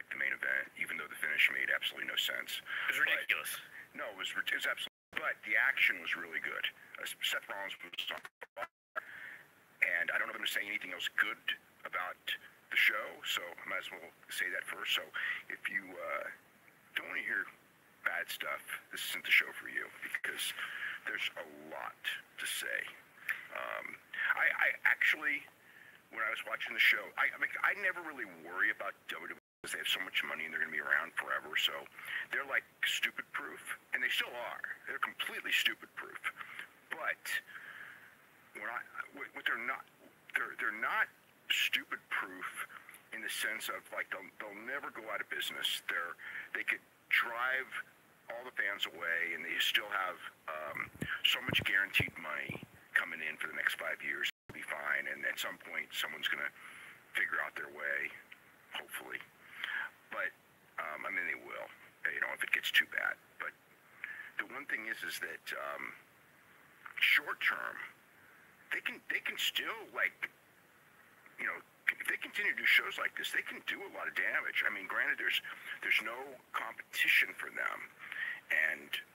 like the main event, even though the finish made absolutely no sense. It was ridiculous. But, no, it was absolutely. But the action was really good. Seth Rollins was on fire, and I don't know if I'm going to say anything else good about the show, so I might as well say that first. So if you don't want to hear bad stuff, this isn't the show for you, because there's a lot to say. I actually, when I was watching the show, I never really worry about WWE because they have so much money and they're going to be around forever. So they're like stupid proof, and they still are. They're completely stupid proof. But what they're not stupid proof in the sense of like they'll never go out of business. They could drive all the fans away, and they still have so much guaranteed money coming in for the next 5 years. It'll be fine, and at some point, someone's going to figure out their way, hopefully. But I mean, they will, if it gets too bad. But the one thing is that short term, they can still if they continue to do shows like this, they can do a lot of damage. I mean, granted, there's no competition for them,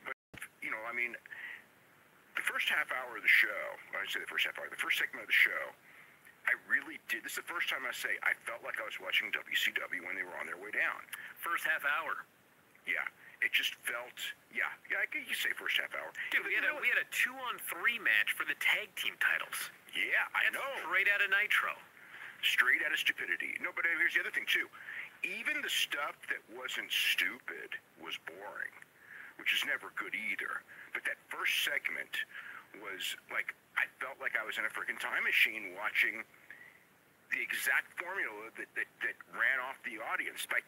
but I mean, the first half hour of the show, I say the first half hour, the first segment of the show, I really did. This is the first time I say I felt like I was watching WCW when they were on their way down. First half hour. Yeah, it just felt. Yeah. You say first half hour. Dude, we had a 2-on-3 match for the tag team titles. Yeah, I know. Straight out of Nitro. Straight out of stupidity. No, but here's the other thing too. Even the stuff that wasn't stupid was boring, which is never good either. But that first segment was like, I felt like I was in a freaking time machine watching the exact formula that ran off the audience by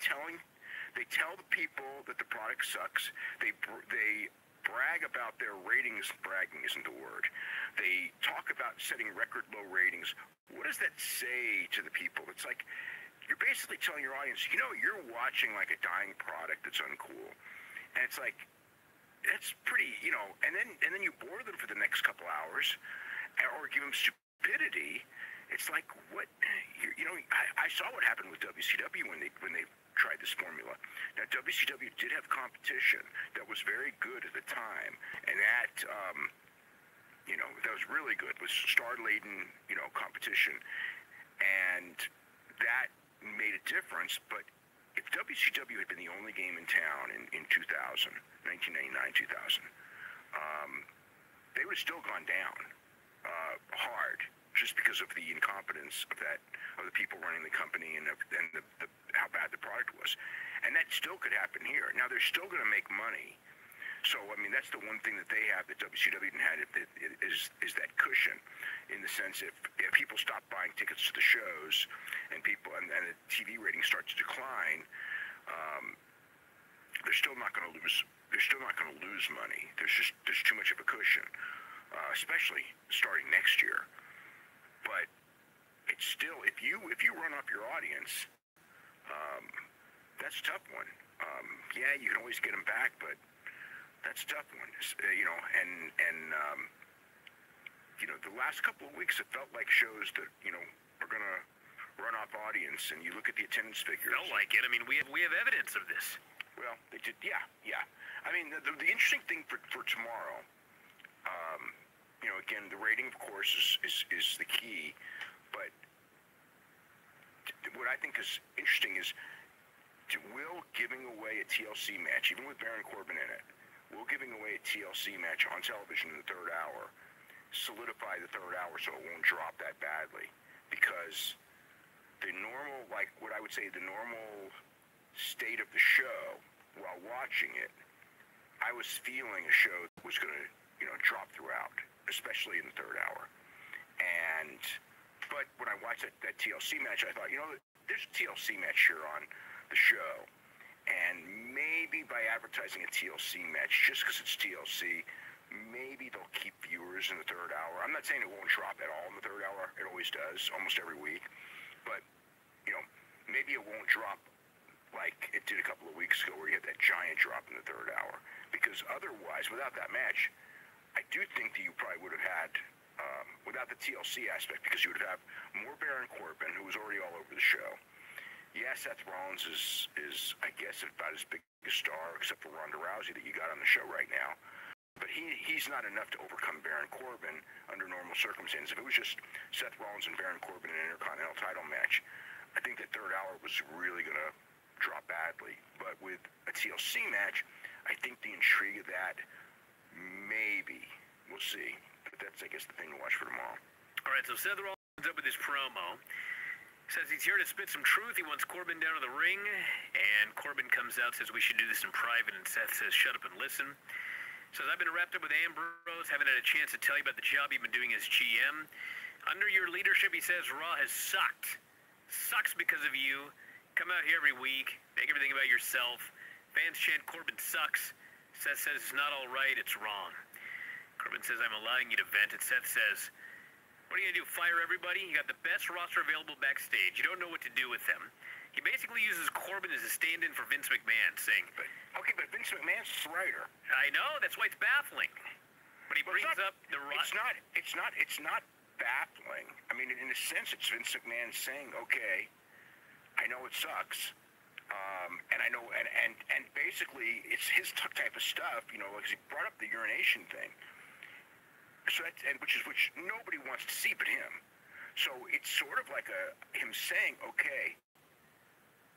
they tell the people that the product sucks. They brag about their ratings. Bragging isn't the word. They talk about setting record low ratings. What does that say to the people? It's like, you're basically telling your audience, you're watching like a dying product that's uncool. And it's like, that's pretty, and then you bore them for the next couple hours, or give them stupidity. It's like, what, I saw what happened with WCW when they tried this formula. Now, WCW did have competition that was very good at the time, and that, that was really good, was star-laden, competition, and that made a difference. But if WCW had been the only game in town in 2000, 1999, 2000, they would have still gone down hard, just because of the incompetence of the people running the company and how bad the product was. And that still could happen here. Now, they're still going to make money. So, I mean, that's the one thing that they have that WCW didn't have is that cushion, in the sense if people stop buying tickets to the shows and the TV ratings start to decline, they're still not going to lose. They're still not going to lose money. There's too much of a cushion, especially starting next year. But it's still, if you run off your audience, that's a tough one. Yeah, you can always get them back, but that's a tough one. The last couple of weeks, it felt like shows that are gonna run off audience, and you look at the attendance figures. Felt like it. I mean, we have evidence of this. Well, they did. Yeah. I mean, the interesting thing for tomorrow. Again, the rating, of course, is the key. But what I think is interesting is, will giving away a TLC match, even with Baron Corbin in it, will giving away a TLC match on television in the third hour solidify the third hour so it won't drop that badly? Because the normal, what I would say, the normal state of the show while watching it, I was feeling a show that was going to, drop throughout, especially in the third hour. But when I watched that TLC match, I thought, there's a TLC match here on the show, and maybe by advertising a TLC match, just because it's TLC, maybe they'll keep viewers in the third hour. I'm not saying it won't drop at all in the third hour. It always does, almost every week. But, maybe it won't drop like it did a couple of weeks ago where you had that giant drop in the third hour. Because otherwise, without that match, I do think that you probably would have had, without the TLC aspect, because you would have more Baron Corbin, who was already all over the show, Yeah, Seth Rollins is I guess about as big a star, except for Ronda Rousey, that you got on the show right now. But he's not enough to overcome Baron Corbin under normal circumstances. If it was just Seth Rollins and Baron Corbin in an Intercontinental title match, I think the third hour was really going to drop badly. But with a TLC match, I think the intrigue of that, maybe, we'll see. But that's, I guess, the thing to watch for tomorrow. All right, so Seth Rollins ends up with his promo. Says he's here to spit some truth. He wants Corbin down to the ring. And Corbin comes out, says we should do this in private. And Seth says, shut up and listen. Says, I've been wrapped up with Ambrose, haven't had a chance to tell you about the job you've been doing as GM. Under your leadership, he says, Raw has sucked. Sucks because of you. Come out here every week, make everything about yourself. Fans chant Corbin sucks. Seth says it's not all right, it's wrong. Corbin says, I'm allowing you to vent. And Seth says, what are you going to do, fire everybody? You got the best roster available backstage. You don't know what to do with them. He basically uses Corbin as a stand-in for Vince McMahon, saying, but Vince McMahon's the writer. I know, that's why it's baffling. But he brings up the roster. It's not baffling. I mean, in a sense, it's Vince McMahon saying, okay, I know it sucks. And I know, and basically, it's his type of stuff, you know, like he brought up the urination thing. So that, which nobody wants to see but him. So it's sort of like him saying, okay,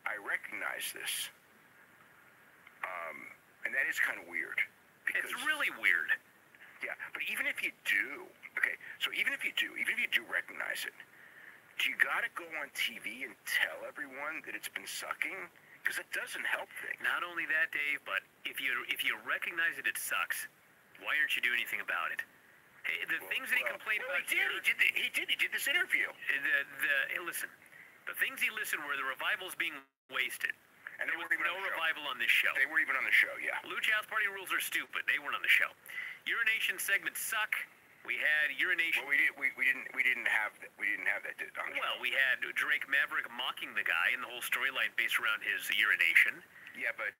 I recognize this. And that is kind of weird. It's really weird. Yeah, but even if you do, okay, so even if you do recognize it, do you gotta go on TV and tell everyone that it's been sucking? Because it doesn't help things. Not only that, Dave, but if you recognize that it sucks, why aren't you doing anything about it? The things that he complained about. He did this interview. Listen, the things he listed were the revival's being wasted. And there was no revival on this show. They weren't even on the show, yeah. Lucha House Party rules are stupid. They weren't on the show. Urination segments suck. We had urination. Well, we didn't have that on the show. Well, we had Drake Maverick mocking the guy, and the whole storyline based around his urination. Yeah, but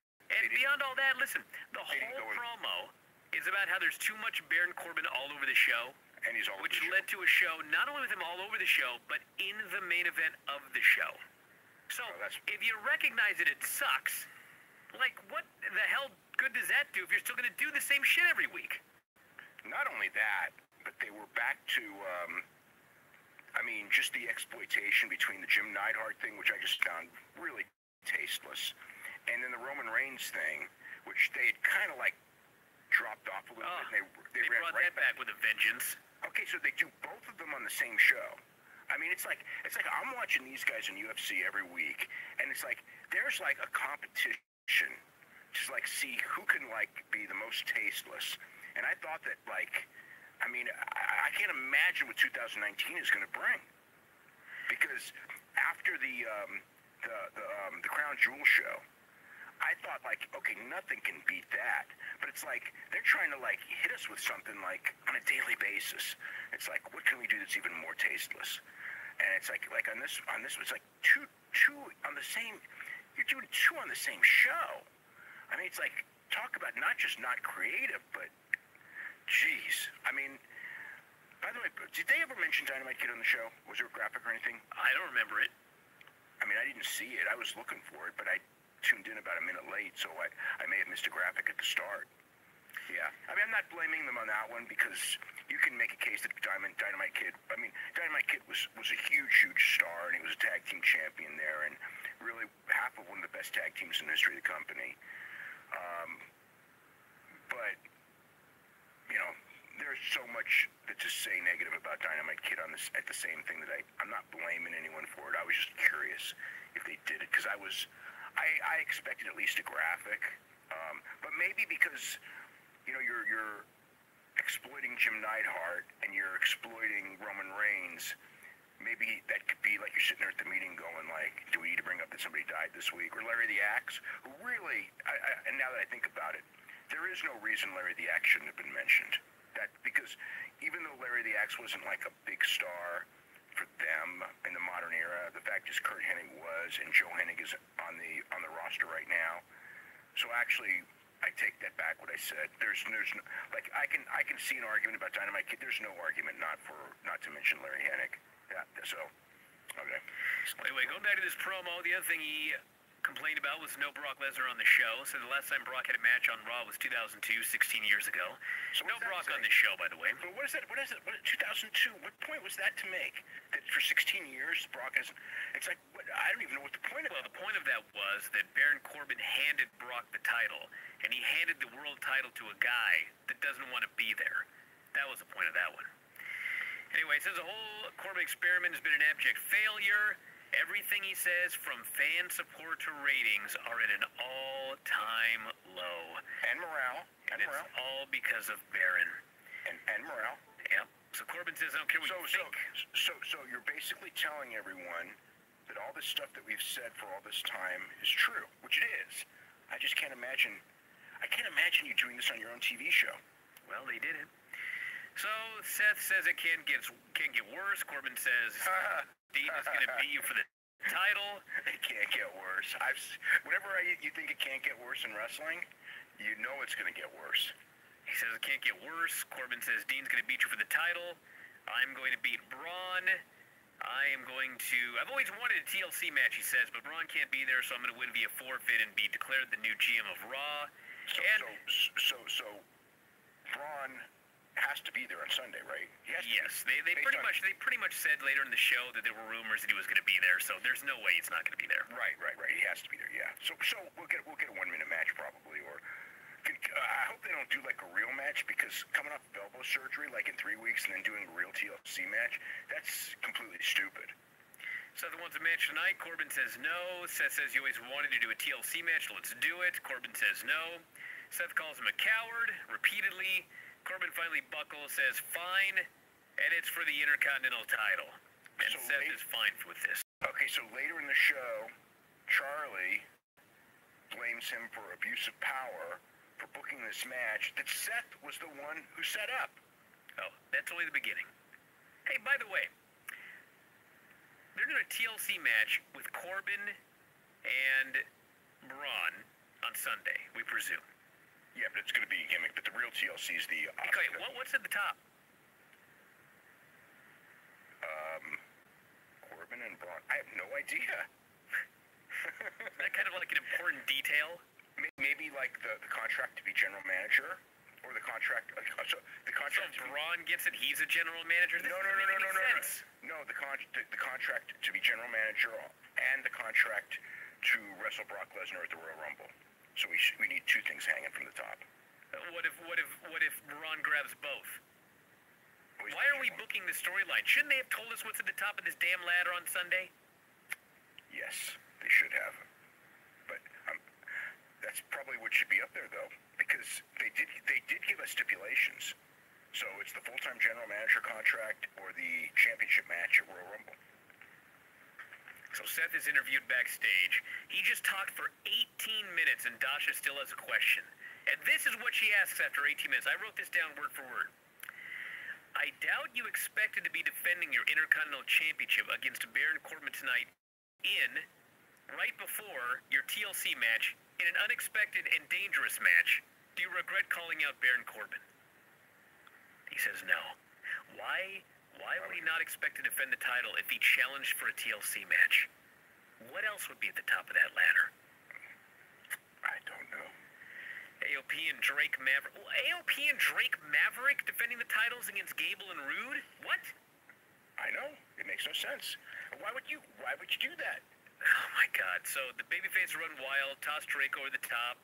beyond all that, listen, the whole promo is about how there's too much Baron Corbin all over the show. And he's all over which led to a show, not only with him all over the show, but in the main event of the show. So, if you recognize that it sucks, like, what the hell good does that do if you're still going to do the same shit every week? Not only that, but they were back to, just the exploitation between the Jim Neidhart thing, which I just found really tasteless, and then the Roman Reigns thing, which they had kind of, like, dropped off a little bit. They brought that back with a vengeance. Okay, so they do both of them on the same show. I mean, it's like I'm watching these guys in UFC every week, and it's like there's like a competition to like see who can like be the most tasteless. And I thought that I can't imagine what 2019 is going to bring, because after the Crown Jewel show, I thought, like, okay, nothing can beat that. But it's like they're trying to like hit us with something like on a daily basis. It's like, what can we do that's even more tasteless? And it's like on this it's like two on the same. You're doing two on the same show. I mean, it's like, talk about not just not creative, but jeez. I mean, by the way, did they ever mention Dynamite Kid on the show? Was there a graphic or anything? I don't remember it. I mean, I didn't see it. I was looking for it, but I tuned in about a minute late, so I may have missed a graphic at the start. Yeah. I mean, I'm not blaming them on that one, because you can make a case that Dynamite Kid, Dynamite Kid was a huge star, and he was a tag team champion there, and really half of one of the best tag teams in the history of the company. But, you know, there's so much to say negative about Dynamite Kid on this, at the same thing that I'm not blaming anyone for it. I was just curious if they did it, because I expected at least a graphic, but maybe because, you know, you're exploiting Jim Neidhart and you're exploiting Roman Reigns, maybe that could be like you're sitting there at the meeting going like, do we need to bring up that somebody died this week? Or Larry the Axe, who really, and now that I think about it, there is no reason Larry the Axe shouldn't have been mentioned. Because even though Larry the Axe wasn't like a big star for them in the modern era, the fact is Kurt Hennig was, and Joe Hennig is on the roster right now. So actually, I take that back. What I said. There's no, like, I can see an argument about Dynamite Kid. There's no argument not to mention Larry Hennig. Yeah. So Okay. Anyway, going back to this promo, the other thing he complained about was no Brock Lesnar on the show. So the last time Brock had a match on Raw was 2002, 16 years ago. So no Brock on this show, by the way. But what is that? What is it? 2002? What point was that to make? That for 16 years, Brock has... It's like, what, I don't even know what the point of Well, that the point of that was that Baron Corbin handed Brock the title, and he handed the world title to a guy that doesn't want to be there. That was the point of that one. Anyway, it says the whole Corbin experiment has been an abject failure. Everything he says, from fan support to ratings, are at an all-time low. And morale. And it's all because of Baron. And morale. Yep. So Corbin says, I don't care what you think. So you're basically telling everyone that all this stuff that we've said for all this time is true, which it is. I just can't imagine. I can't imagine you doing this on your own TV show. Well, they did it. So Seth says it can't get worse. Corbin says Dean is going to beat you for the title. It can't get worse. Whenever you think it can't get worse in wrestling, you know it's going to get worse. He says it can't get worse. Corbin says Dean's going to beat you for the title. I'm going to beat Braun. I've always wanted a TLC match, he says, but Braun can't be there, so I'm going to win via forfeit and be declared the new GM of Raw. So Braun has to be there on Sunday, right? Yes, they pretty much said later in the show that there were rumors that he was going to be there, so there's no way he's not going to be there. Right. He has to be there. Yeah. So we'll get a 1-minute match probably, or I hope they don't do like a real match, because coming off of elbow surgery like in 3 weeks and then doing a real TLC match, that's completely stupid. Seth wants a match tonight. Corbin says no. Seth says he always wanted to do a TLC match. Let's do it. Corbin says no. Seth calls him a coward repeatedly. Corbin finally buckles, says fine, and it's for the Intercontinental title. And so Seth is fine with this. Okay, so later in the show, Charlie blames him for abuse of power for booking this match that Seth was the one who set up. Oh, that's only the beginning. Hey, by the way, they're doing a TLC match with Corbin and Braun on Sunday, we presume. Yeah, but it's going to be a gimmick, but the real TLC is the... Okay, what's at the top? Corbin and Braun. I have no idea. Isn't that kind of like an important detail? Maybe like the contract to be general manager, or the contract... So Braun gets it, he's a general manager? No. No, the contract to be general manager and the contract to wrestle Brock Lesnar at the Royal Rumble. So we need two things hanging from the top. What if Braun grabs both? Why are we booking the storyline? Shouldn't they have told us what's at the top of this damn ladder on Sunday? Yes, they should have. But that's probably what should be up there, though, because they did give us stipulations. So it's the full-time general manager contract or the championship match at Royal Rumble. So Seth is interviewed backstage. He just talked for 18 minutes, and Dasha still has a question. And this is what she asks after 18 minutes. I wrote this down word for word. I doubt you expected to be defending your Intercontinental Championship against Baron Corbin tonight right before your TLC match, in an unexpected and dangerous match. Do you regret calling out Baron Corbin? He says no. Why would he not expect to defend the title if he challenged for a TLC match? What else would be at the top of that ladder? I don't know. AOP and Drake Maverick. AOP and Drake Maverick defending the titles against Gable and Rude? What? I know. It makes no sense. Why would you do that? Oh my God. So the babyface run wild, toss Drake over the top,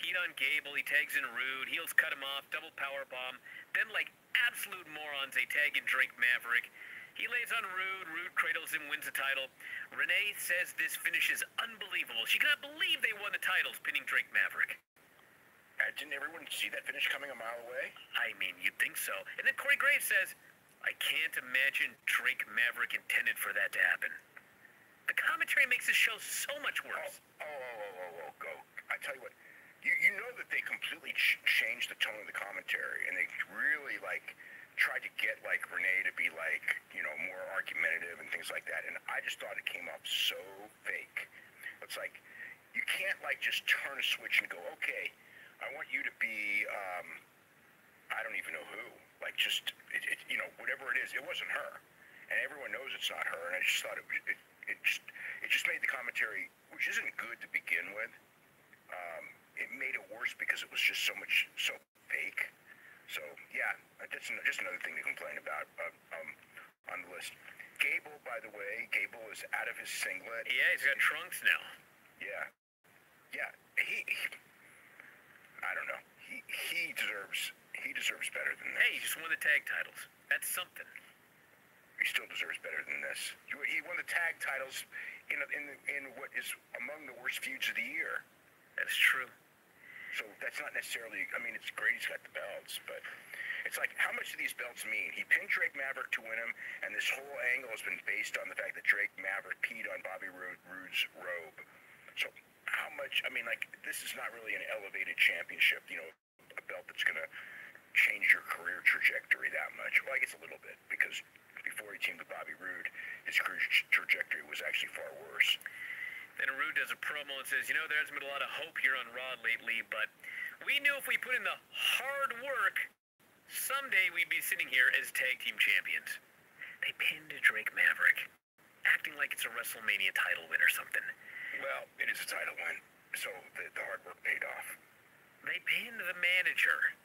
heat on Gable, he tags in Rude, heels cut him off, double power bomb. Then, like absolute morons, they tag in Drake Maverick. He lays on Rude, Rude cradles him, wins the title. Renee says this finish is unbelievable. She cannot believe they won the titles, pinning Drake Maverick. Didn't everyone see that finish coming a mile away? I mean, you'd think so. And then Corey Graves says, I can't imagine Drake Maverick intended for that to happen. The commentary makes this show so much worse. Go. I tell you what, you know that they completely changed the tone of the commentary, and they really, tried to get, Renee to be, more argumentative and things like that, and I just thought it came off so fake. It's like, you can't, just turn a switch and go, okay, I want you to be, I don't even know who. Whatever it is, it wasn't her. and everyone knows it's not her. And I just thought it just made the commentary, which isn't good to begin with. It made it worse because it was just so fake. So yeah, that's just another thing to complain about on the list. Gable, by the way, Gable is out of his singlet. Yeah, he's got trunks now. Yeah. He I don't know. He deserves better than this. Hey, he just won the tag titles. That's something. He still deserves better than this. He won the tag titles in what is among the worst feuds of the year. That's true. So that's not necessarily, I mean, it's great he's got the belts, but it's like, how much do these belts mean? He pinned Drake Maverick to win him, and this whole angle has been based on the fact that Drake Maverick peed on Bobby Roode's robe. So how much, I mean, like, this is not really an elevated championship, you know, a belt that's going to change your career trajectory that much. Well, I guess a little bit, because before he teamed with Bobby Roode, his career trajectory was actually far worse. Then Roode does a promo and says, you know, there hasn't been a lot of hope here on Raw lately, but we knew if we put in the hard work, someday we'd be sitting here as tag team champions. They pinned Drake Maverick, acting like it's a WrestleMania title win or something. Well, it is a title win, so the hard work paid off. They pinned the manager.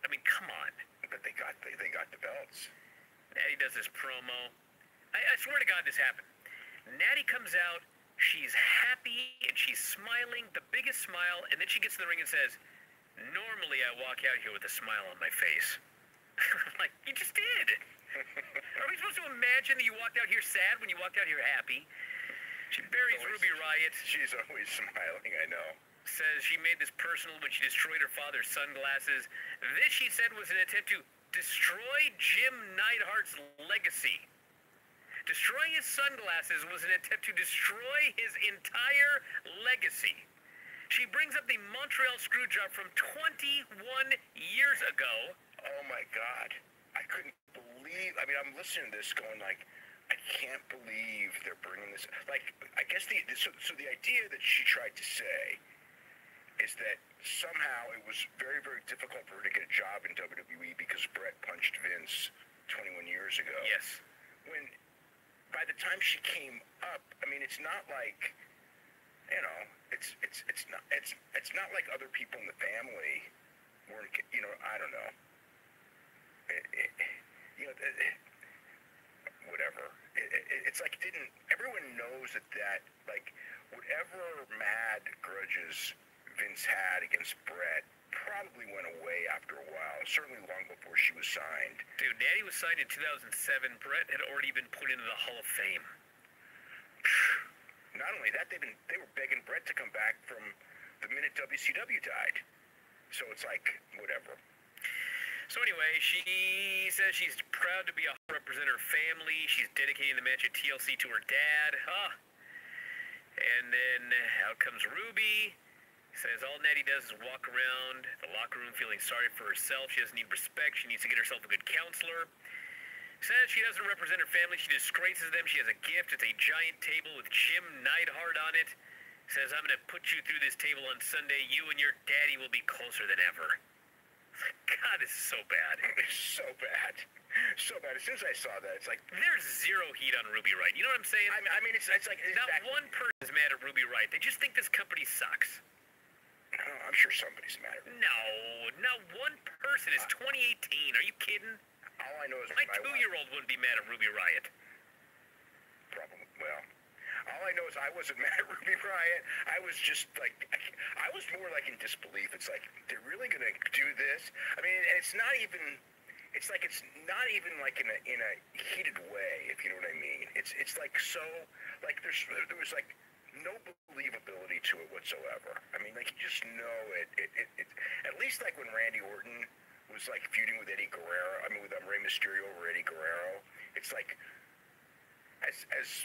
I mean, come on. But they got the belts. Natty does this promo. I swear to God this happened. Natty comes out. She's happy and she's smiling, the biggest smile, and then she gets in the ring and says, normally I walk out here with a smile on my face. I'm like, you just did. Are we supposed to imagine that you walked out here sad when you walked out here happy? She buries Ruby Riott. She's always smiling, I know. Says she made this personal when she destroyed her father's sunglasses. This, she said, was an attempt to destroy Jim Neidhart's legacy. Destroying his sunglasses was an attempt to destroy his entire legacy. She brings up the Montreal Screwjob from 21 years ago. Oh my God. I couldn't believe, I mean, I'm listening to this going like, I can't believe they're bringing this. Like, I guess so the idea that she tried to say is that somehow it was very, very difficult for her to get a job in WWE because Brett punched Vince 21 years ago. Yes. When by the time she came up, I mean, it's not like, you know, it's not like other people in the family weren't, you know, I don't know. Whatever. It's like everyone knows that like whatever mad grudges Vince had against Brett probably went away after a while, certainly long before she was signed. Dude, Natty was signed in 2007. Brett had already been put into the Hall of Fame. Not only that, they were begging Brett to come back from the minute WCW died. So it's like, whatever. So anyway, she says she's proud to be a represent her family. She's dedicating the match at TLC to her dad. And then out comes Ruby. Says all Natty does is walk around the locker room feeling sorry for herself. She doesn't need respect. She needs to get herself a good counselor. Says she doesn't represent her family. She disgraces them. She has a gift. It's a giant table with Jim Neidhart on it. Says, I'm going to put you through this table on Sunday. You and your daddy will be closer than ever. God, this is so bad. It's so bad. So bad. As soon as I saw that, it's like, there's zero heat on Ruby Riott. You know what I'm saying? I mean, it's like... Not one person is mad at Ruby Riott. They just think this company sucks. I'm sure somebody's mad at her. No, not one person. It's 2018. Are you kidding? All I know is my 2-year-old wouldn't be mad at Ruby Riott. Probably. Well, all I know is I wasn't mad at Ruby Riott. I was just like, I was more like in disbelief. It's like, they're really gonna do this? I mean, it's not even. It's like it's not even like in a heated way, if you know what I mean. It's like so like there was like no believability to it whatsoever. I mean, like you just know it at least like when Randy Orton was like feuding with Eddie Guerrero. I mean, with Rey Mysterio over Eddie Guerrero. It's like as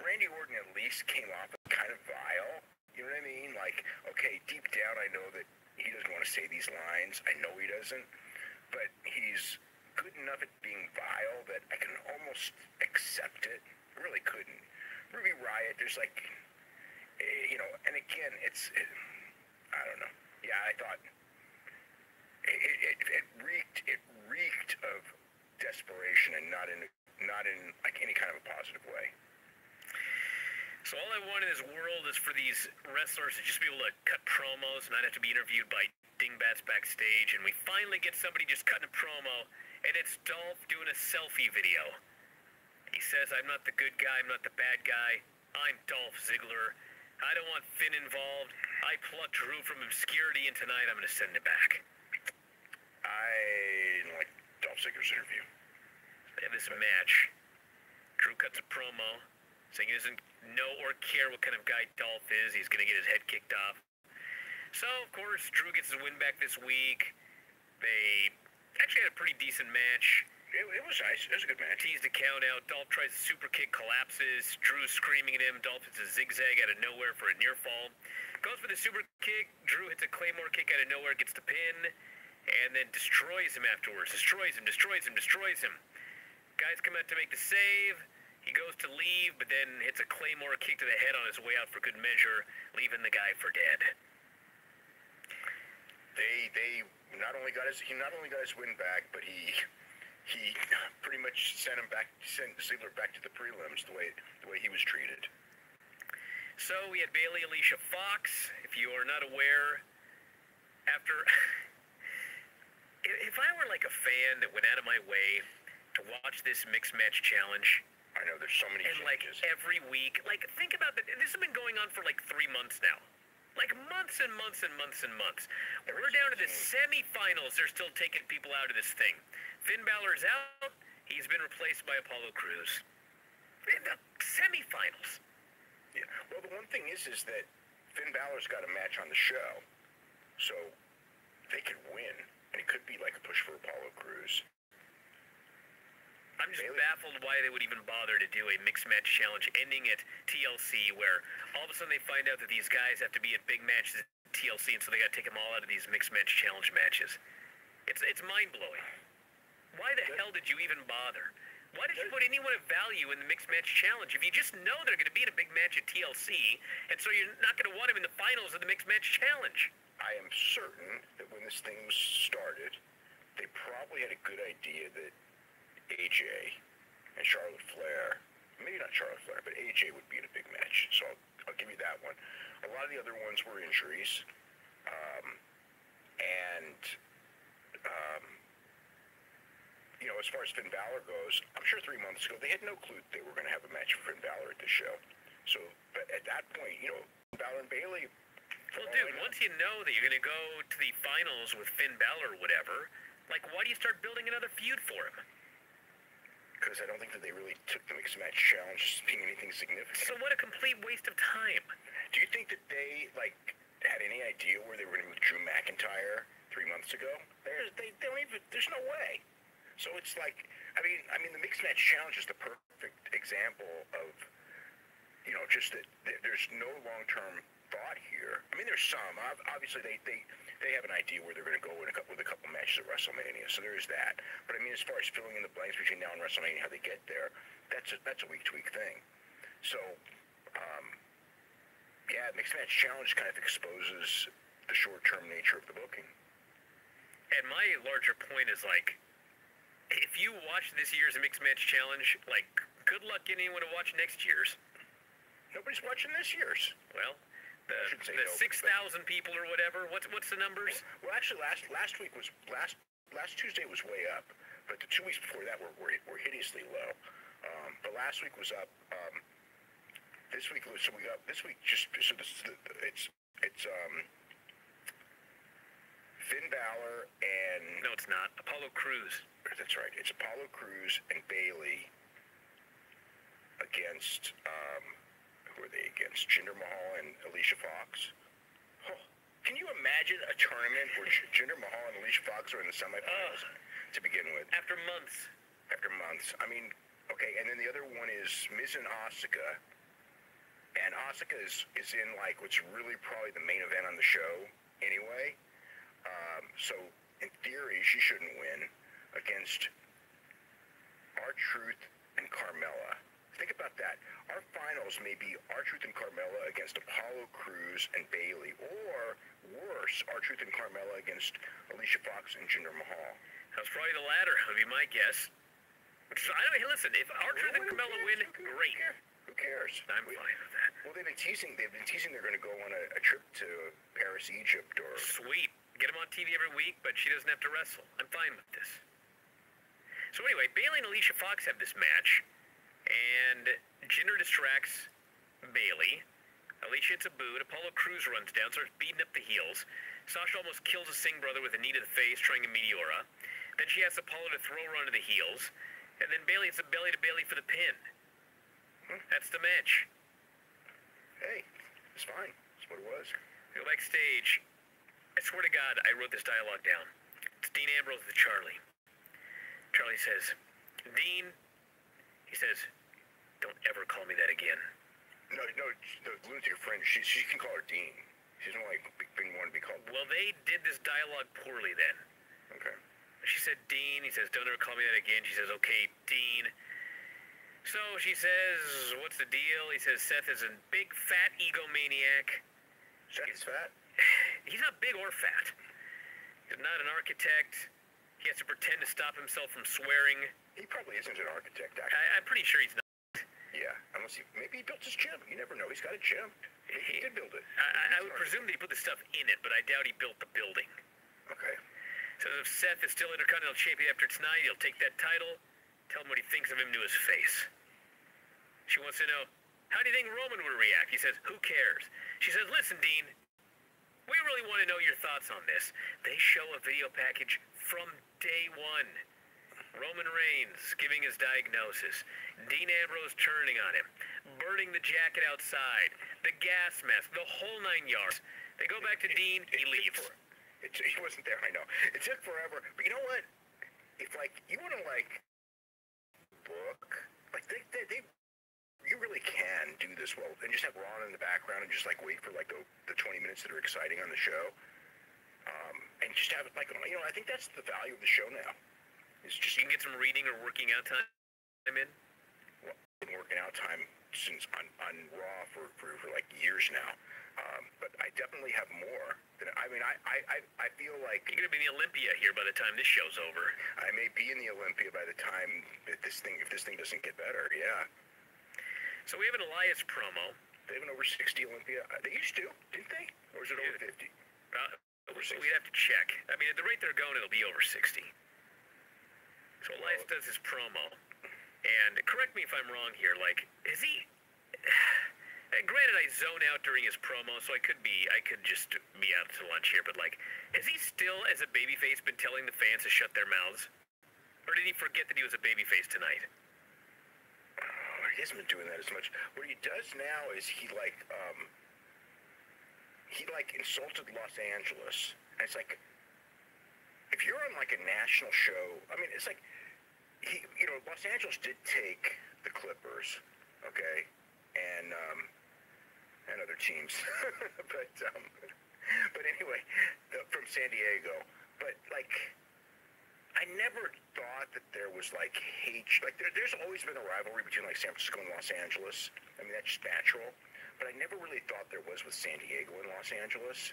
Randy Orton at least came off kind of vile. You know what I mean? Like, okay, deep down I know that he doesn't want to say these lines. I know he doesn't, but he's good enough at being vile that I can almost accept it. I really couldn't. Ruby Riott, there's like, you know, and again, I don't know. Yeah, I thought it reeked of desperation and not in a not in like any kind of a positive way. So all I want in this world is for these wrestlers to just be able to cut promos and not have to be interviewed by dingbats backstage. And we finally get somebody just cutting a promo, and it's Dolph doing a selfie video. He says, "I'm not the good guy, I'm not the bad guy. I'm Dolph Ziggler. I don't want Finn involved. I plucked Drew from obscurity, and tonight I'm going to send it back." I didn't like Dolph Ziggler's interview. They have this match. Drew cuts a promo saying he doesn't know or care what kind of guy Dolph is. He's going to get his head kicked off. So, of course, Drew gets his win back this week. They actually had a pretty decent match. It was nice. It was a good match. Teased a count out. Dolph tries a super kick, collapses. Drew's screaming at him. Dolph hits a zigzag out of nowhere for a near fall. Goes for the super kick. Drew hits a claymore kick out of nowhere, gets the pin, and then destroys him afterwards. Destroys him. Guys come out to make the save. He goes to leave, but then hits a claymore kick to the head on his way out for good measure, leaving the guy for dead. They not only got his win back, but he pretty much sent Ziggler back to the prelims the way he was treated. So we had Bayley, Alicia Fox. If you are not aware, after if I were like a fan that went out of my way to watch this mixed match challenge. I know there's so many and changes. Like every week, like think about that. This has been going on for like 3 months now. Like months and months and months and months. We're down to the semifinals. They're still taking people out of this thing. Finn Balor's out. He's been replaced by Apollo Crews. In the semifinals. Yeah. Well, the one thing is that Finn Balor's got a match on the show, so they could win, and it could be like a push for Apollo Crews. I'm just baffled why they would even bother to do a mixed match challenge ending at TLC, where all of a sudden they find out that these guys have to be at big matches at TLC, and so they got to take them all out of these mixed match challenge matches. It's mind-blowing. Why the hell did you even bother? Why did you put anyone of value in the mixed match challenge if you just know they're going to be in a big match at TLC, and so you're not going to want them in the finals of the mixed match challenge? I am certain that when this thing was started, they probably had a good idea that AJ and Charlotte Flair, maybe not Charlotte Flair, but AJ would be in a big match. So I'll give you that one. A lot of the other ones were injuries. As far as Finn Balor goes, I'm sure 3 months ago, they had no clue they were going to have a match for Finn Balor at the show. So, but at that point, Balor and Bayley. Well, dude, once you know that you're going to go to the finals with Finn Balor or whatever, like, why do you start building another feud for him? Because I don't think that they really took the mixed match challenge as being anything significant. So what a complete waste of time. Do you think that they, had any idea where they were going to be with Drew McIntyre 3 months ago? They don't even, there's no way. So it's like, I mean, the mixed match challenge is the perfect example of, just that there's no long-term thought here. I mean, there's some. Obviously, they have an idea where they're going to go with a couple matches at WrestleMania, so there is that. But I mean, as far as filling in the blanks between now and WrestleMania, how they get there, that's a week-to-week thing. So, mixed match challenge kind of exposes the short-term nature of the booking. And my larger point is, if you watch this year's mixed match challenge, good luck getting anyone to watch next year's. Nobody's watching this year's. Well, the 6,000 people or whatever. What's the numbers? Well, actually, last week was last Tuesday was way up, but the 2 weeks before that were hideously low. But last week was up. This week it's Finn Balor and no, it's not Apollo Crews. That's right. It's Apollo Crews and Bayley against who are they against? Jinder Mahal and Alicia Fox. Oh, can you imagine a tournament where Jinder Mahal and Alicia Fox are in the semifinals to begin with? After months. I mean, okay, and then the other one is Miz and Asuka. And Asuka is in what's really probably the main event on the show anyway. So in theory, she shouldn't win against R-Truth and Carmella. Think about that. Our finals may be R-Truth and Carmella against Apollo Crews and Bayley, or worse, R-Truth and Carmella against Alicia Fox and Jinder Mahal. That's probably the latter, would be my guess. So, I don't. Hey, listen, if Archer and Carmella win, great. Who cares? I'm fine with that. Well, they've been teasing they're going to go on a trip to Paris, Egypt, or... Sweet. Get him on TV every week, but she doesn't have to wrestle. I'm fine with this. So anyway, Bayley and Alicia Fox have this match, and Jinder distracts Bayley. Alicia hits a boot. Apollo Crews runs down, starts beating up the heels. Sasha almost kills a Singh brother with a knee to the face, trying a Meteora. Then she asks Apollo to throw her onto the heels, and then Bayley hits a belly to Bayley for the pin. That's the match. Hey, it's fine. That's what it was. We go backstage. I swear to God, I wrote this dialogue down. It's Dean Ambrose with Charlie. Charlie says, Dean, he says, don't ever call me that again. No, Luna's your friend. She can call her Dean. She doesn't like being one to be called. Well, they did this dialogue poorly then. Okay. She said, Dean. He says, don't ever call me that again. She says, okay, Dean. So she says, what's the deal? He says, Seth is a big, fat egomaniac. Seth is fat? He's not big or fat. He's not an architect. He has to pretend to stop himself from swearing. He probably isn't an architect, actually. I'm pretty sure he's not. Yeah, unless maybe he built his gym. You never know. He's got a gym. He did build it. I would presume that he put the stuff in it, but I doubt he built the building. Okay. So if Seth is still Intercontinental Champion after tonight, he'll take that title, tell him what he thinks of him to his face. She wants to know, how do you think Roman would react? He says, who cares? She says, listen, Dean, we really want to know your thoughts on this. They show a video package from day one. Roman Reigns giving his diagnosis. Dean Ambrose turning on him. Burning the jacket outside. The gas mask. The whole 9 yards. They go back to Dean. He leaves. He wasn't there, I know. It took forever. But you know what? If, you want to, book, you really can do this well and just have Ron in the background and just, wait for, the 20 minutes that are exciting on the show. And just have it, I think that's the value of the show now. It's just... You can get some reading or working out time in? Well, I've been working out time since on Raw for years now. But I definitely have more. I feel like... You're going to be in the Olympia here by the time this show's over. I may be in the Olympia by the time if this thing doesn't get better, yeah. So we have an Elias promo. They have an over 60 Olympia. They used to, didn't they? Or is it over 50? Over 60. We'd have to check. I mean, at the rate they're going, it'll be over 60. So Elias does his promo. And correct me if I'm wrong here, is he... Granted, I zone out during his promo, so I could just be out to lunch here, but has he still, as a babyface, been telling the fans to shut their mouths? Or did he forget that he was a babyface tonight? He hasn't been doing that as much. What he does now is he insulted Los Angeles. And it's if you're on a national show, it's Los Angeles did take the Clippers, okay, and other teams, but anyway, from San Diego. But I never thought that there was hate. There's always been a rivalry between San Francisco and Los Angeles. That's just natural. But I never really thought there was with San Diego and Los Angeles.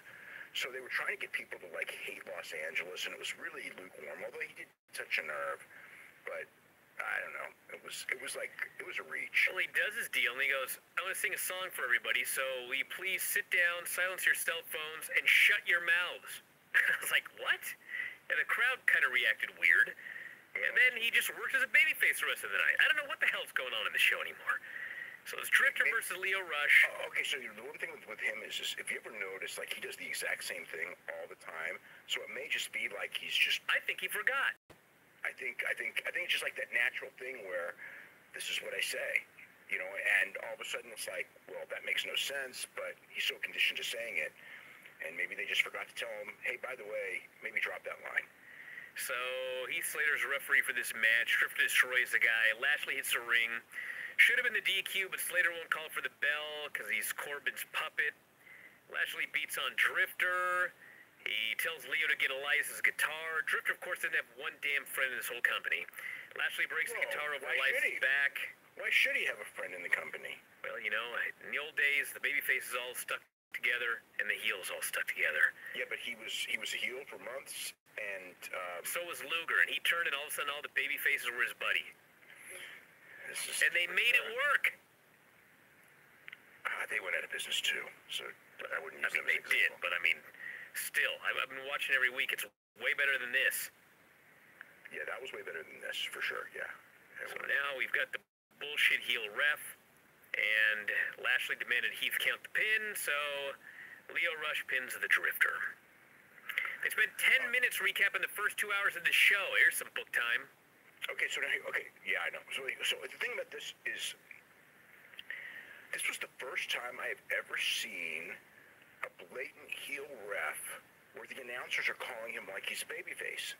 So they were trying to get people to hate Los Angeles, and it was really lukewarm. Although he did touch a nerve, but I don't know. It was a reach. Well, he does his deal, and he goes, I want to sing a song for everybody, so will you please sit down, silence your cell phones, and shut your mouths? I was like, what? And the crowd kind of reacted weird. And then he just worked as a babyface the rest of the night. I don't know what the hell's going on in the show anymore. So it's Drifter versus Lio Rush. Oh, okay, so the one thing with him is just, if you ever notice, he does the exact same thing all the time. So it may just be he's just... I think he forgot. I think it's just that natural thing where this is what I say, and all of a sudden it's well, that makes no sense, but he's so conditioned to saying it, and maybe they just forgot to tell him, hey, by the way, maybe drop that line. So Heath Slater's referee for this match. Drifter destroys the guy. Lashley hits the ring. Should have been the DQ, but Slater won't call for the bell because he's Corbin's puppet. Lashley beats on Drifter. He tells Leo to get Elias's guitar. Drifter, of course, didn't have one damn friend in this whole company. Lashley breaks the guitar over Elias's back. Why should he have a friend in the company? Well, in the old days, the baby faces all stuck together and the heels all stuck together. Yeah, but he was a heel for months, and so was Luger, and he turned, and all of a sudden, all the baby faces were his buddy. And they made it work. They went out of business too, so I wouldn't use them as they an did, example. but I mean, still, I've been watching every week. It's way better than this. Yeah, that was way better than this, for sure, yeah. So now we've got the bullshit heel ref, and Lashley demanded Heath count the pin, so Lio Rush pins the Drifter. They spent 10 minutes recapping the first 2 hours of the show. Here's some book time. Okay, so now, yeah, I know. So the thing about this is, this was the first time I have ever seen a blatant heel ref where the announcers are calling him like he's a babyface.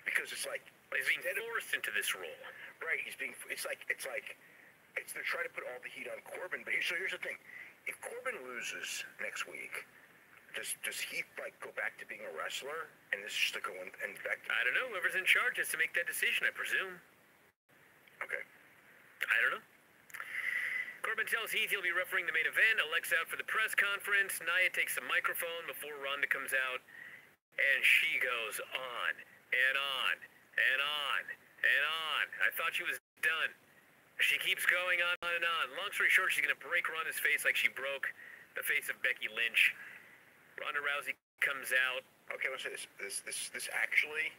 Because it's like... He's being forced into this role. Right, it's like they're trying to put all the heat on Corbin. But here's the thing. If Corbin loses next week, does Heath, like, go back to being a wrestler? And this is just to go in and back to... I don't know. Whoever's in charge has to make that decision, I presume. Okay. I don't know. Corbin tells Heath he'll be refereeing the main event. Alex out for the press conference. Nia takes the microphone before Ronda comes out. And she goes on and on and on and on. I thought she was done. She keeps going on and on. Long story short, she's going to break Ronda's face like she broke the face of Becky Lynch. Ronda Rousey comes out. Okay, let's say this actually...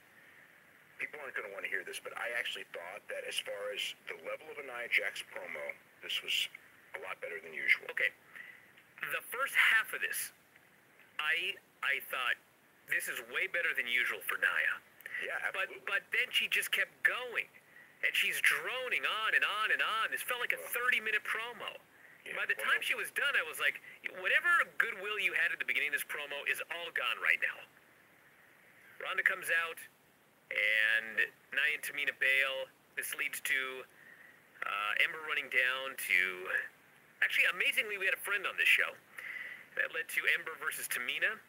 People aren't going to want to hear this, but I actually thought that as far as the level of a Nia Jax promo, this was a lot better than usual. Okay. The first half of this, I thought, this is way better than usual for Nia. Yeah, absolutely. But then she just kept going. And she's droning on and on and on. This felt like a 30-minute promo. Yeah, by the time she was done, I was like, whatever goodwill you had at the beginning of this promo is all gone right now. Ronda comes out, and Nia and Tamina bail. This leads to Ember running down to... Actually, amazingly, we had a friend on this show. That led to Ember versus Tamina.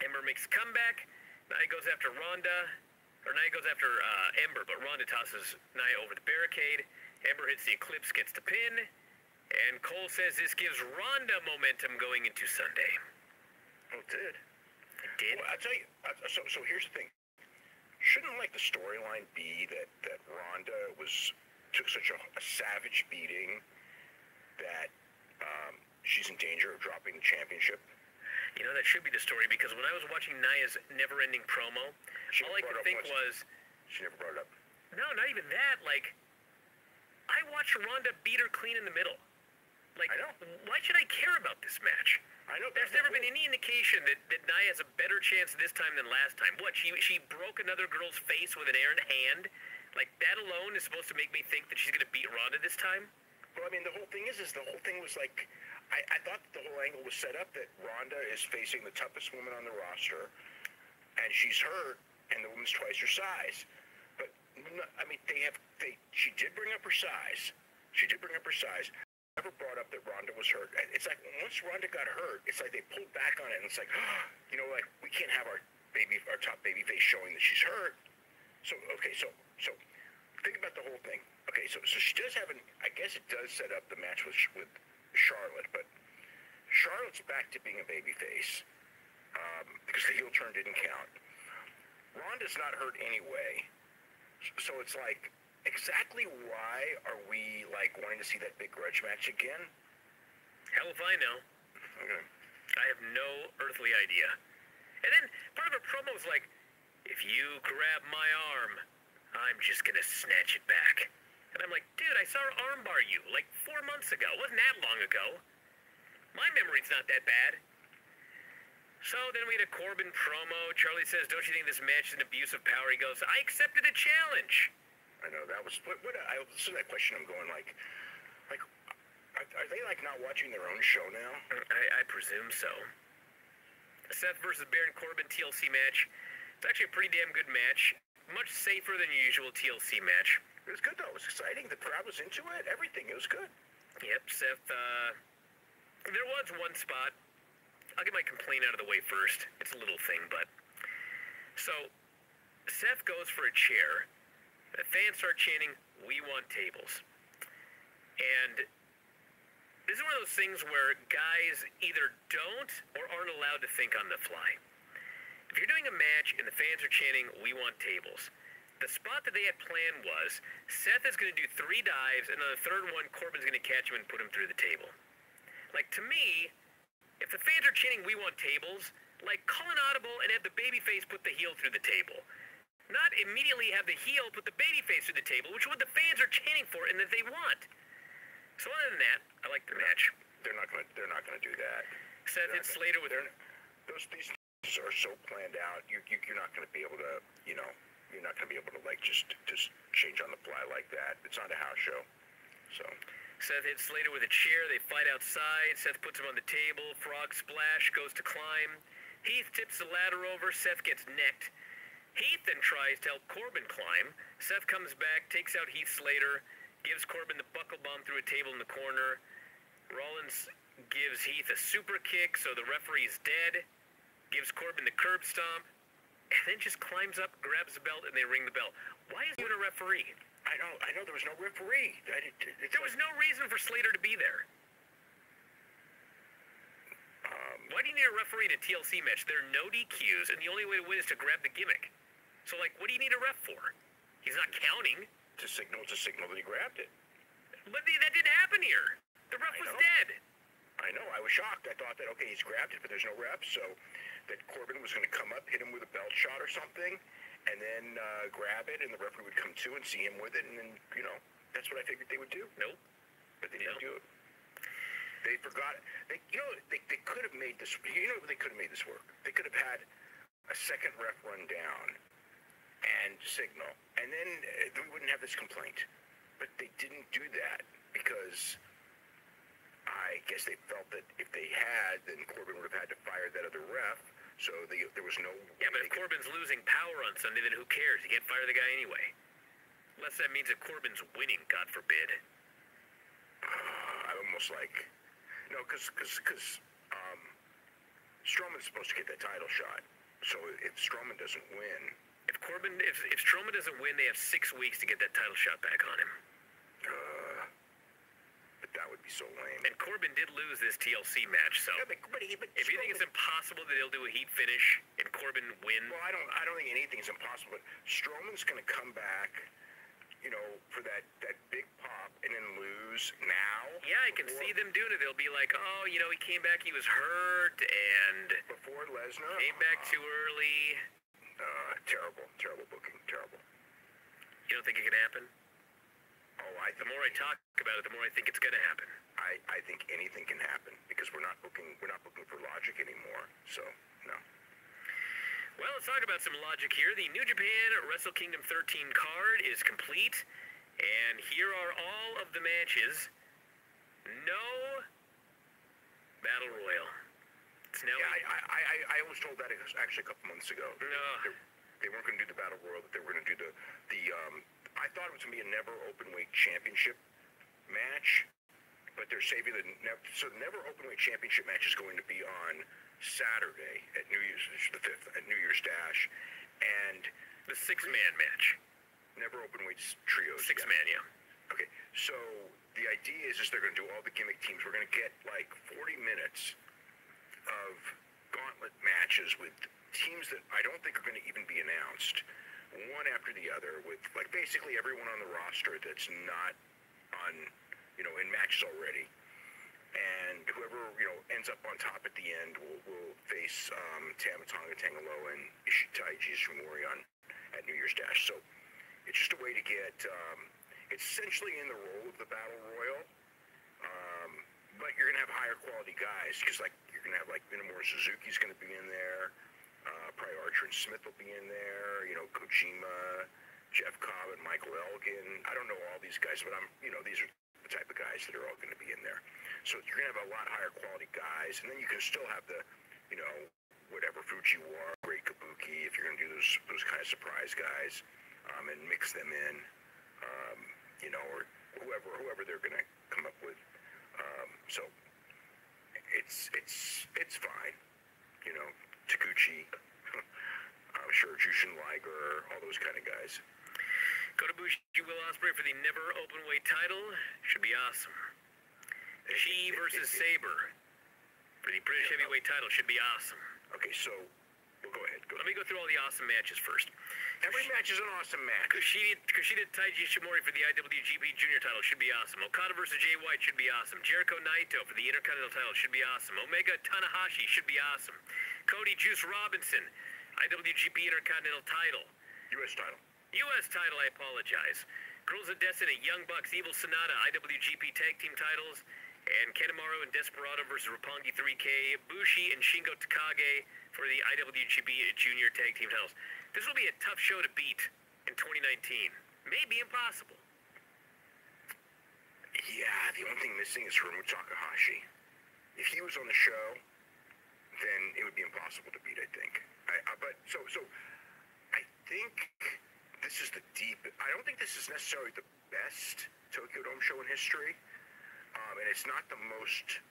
Ember makes a comeback. Nia goes after Ronda. Or Nia goes after Ember, but Ronda tosses Nia over the barricade. Ember hits the Eclipse, gets the pin. And Cole says this gives Ronda momentum going into Sunday. Oh, it did? It did? Well, I'll tell you. So here's the thing. Shouldn't, like, the storyline be that Ronda took such a savage beating that she's in danger of dropping the championship? You know, that should be the story, because when I was watching Nia's never-ending promo, all I could think was... She never brought it up. No, not even that. Like, I watched Ronda beat her clean in the middle. Like, I know. Why should I care about this match? I know. There's never been any indication that Nia has a better chance this time than last time. What, she broke another girl's face with an errant hand? Like, that alone is supposed to make me think that she's going to beat Ronda this time? Well, I mean, the whole thing was like... I thought the whole angle was set up that Ronda is facing the toughest woman on the roster, and she's hurt, and the woman's twice her size. But, I mean, she did bring up her size. She did bring up her size. Never brought up that Ronda was hurt. It's like, once Ronda got hurt, it's like they pulled back on it, and it's like, you know, like, we can't have our top baby face showing that she's hurt. So, okay, so think about the whole thing. Okay, so she does have I guess it does set up the match with Charlotte, but Charlotte's back to being a babyface because the heel turn didn't count. Ronda's not hurt anyway, so it's like, exactly why are we, like, wanting to see that big grudge match again? Hell if I know. Okay. I have no earthly idea. And then part of her promo was like, if you grab my arm, I'm just gonna snatch it back. And I'm like, dude, I saw her armbar you like 4 months ago. It wasn't that long ago. My memory's not that bad. So then we had a Corbin promo. Charlie says, don't you think this match is an abuse of power? He goes, I accepted a challenge. I know, that was... I listen to that question, I'm going like, are they, like, not watching their own show now? I presume so. Seth versus Baron Corbin TLC match. It's actually a pretty damn good match. Much safer than usual TLC match. It was good, though. It was exciting. The crowd was into it. Everything. It was good. Yep, Seth, there was one spot. I'll get my complaint out of the way first. It's a little thing, but... So, Seth goes for a chair. The fans start chanting, we want tables. And this is one of those things where guys either don't or aren't allowed to think on the fly. If you're doing a match and the fans are chanting, we want tables, The spot that they had planned was Seth is going to do 3 dives, and on the third one, Corbin's going to catch him and put him through the table. Like, to me, if the fans are chanting, "We want tables," like, call an audible and have the babyface put the heel through the table. Not immediately have the heel put the babyface through the table, which is what the fans are chanting for and that they want. So other than that, I like the match. They're not gonna do that. Seth hit Slater with these things are so planned out. You're not gonna be able to, you're not gonna be able to like just change on the fly like that. It's not a house show, so. Seth hits Slater with a chair. They fight outside. Seth puts him on the table. Frog splash, goes to climb. Heath tips the ladder over. Seth gets necked. Heath then tries to help Corbin climb. Seth comes back, takes out Heath Slater, gives Corbin the buckle bomb through a table in the corner. Rollins gives Heath a super kick, so the referee's dead. Gives Corbin the curb stomp, and then just climbs up, grabs the belt, and they ring the bell. Why is there a referee? I know there was no referee. There was no reason for Slater to be there. Why do you need a referee in a TLC match? There are no DQs, and the only way to win is to grab the gimmick. So, like, what do you need a ref for? He's not counting. To signal that he grabbed it. But that didn't happen here. The ref was dead. I know. I was shocked. I thought that, okay, he's grabbed it, but there's no ref, so that Corbin was going to come up, hit him with a belt shot or something, and then grab it, and the referee would come to and see him with it, and then, that's what I figured they would do. Nope. But they didn't do it. They forgot. They could have made this. They could have made this work. They could have had a second ref run down and signal, and then we wouldn't have this complaint. But they didn't do that because I guess they felt that if they had, then Corbin would have had to fire that other ref. So there was no. Yeah, but if Corbin's losing power on Sunday, then who cares? You can't fire the guy anyway. Unless that means that Corbin's winning, God forbid. I'm almost like. No, because Strowman's supposed to get that title shot. So if Strowman doesn't win, if Strowman doesn't win, they have 6 weeks to get that title shot back on him. But that would be so lame. And Corbin did lose this TLC match, so yeah, but if you think it's impossible that they'll do a heat finish and Corbin win, well, I don't think anything's impossible. But Strowman's going to come back, for that big pop and then lose now. Yeah, I can see them doing it. They'll be like, oh, he came back, he was hurt, and before Lesnar came back too early. Terrible booking, terrible. You don't think it can happen? The more I talk about it, the more I think it's going to happen. I think anything can happen because we're not booking for logic anymore. So no. Well, let's talk about some logic here. The New Japan Wrestle Kingdom 13 card is complete, and here are all of the matches. No Battle Royal. It's now. Yeah, I was told that actually a couple months ago. No. They weren't going to do the Battle Royal, but they were going to do the I thought it was going to be a never openweight championship match, but they're saving the never openweight championship match is going to be on Saturday at New Year's, the 5th, at New Year's Dash, and the 6-man match. Never openweight trios. 6-man, yeah. Okay, so the idea is they're going to do all the gimmick teams. We're going to get like 40 minutes of gauntlet matches with teams that I don't think are going to even be announced, one after the other, with like basically everyone on the roster that's not on, in matches already. And whoever, ends up on top at the end will face Tama Tonga Tangaloa and Ishitaiji Ishimori at New Year's Dash. So it's just a way to get, it's essentially in the role of the Battle Royal, but you're going to have higher quality guys, because you're going to have Minoru Suzuki's going to be in there, probably Archer and Smith will be in there, Kojima, Jeff Cobb and Michael Elgin. I don't know all these guys, but these are the type of guys that are all going to be in there. So you're going to have a lot higher quality guys, and then you can still have the, whatever Fujiwara, Great Kabuki, if you're going to do those kind of surprise guys, and mix them in, or whoever they're going to come up with. So it's fine, Taguchi, sure, Jushin Liger, all those kind of guys. Kota Ibushi, Will Ospreay for the never openweight title should be awesome. Ishii versus Sabre for the British heavyweight title should be awesome. Okay, so Well, go ahead. Let me go through all the awesome matches first. Every match is an awesome match. Kushida Taiji Shimori for the IWGP Junior title should be awesome. Okada versus Jay White should be awesome. Jericho Naito for the Intercontinental title should be awesome. Omega Tanahashi should be awesome. Cody Juice Robinson, IWGP Intercontinental title. U.S. title. U.S. title, I apologize. Girls of Destiny, Young Bucks, Evil Sonata, IWGP Tag Team titles. And Kanemaru and Desperado versus Roppongi 3K. Bushi and Shingo Takagi for the IWGP Junior Tag Team titles. This will be a tough show to beat in 2019. Maybe impossible. Yeah, the only thing missing is Hiromu Takahashi. If he was on the show, then it would be impossible to beat, I think. So I think this is the deep. I don't think this is necessarily the best Tokyo Dome show in history, and it's not the most.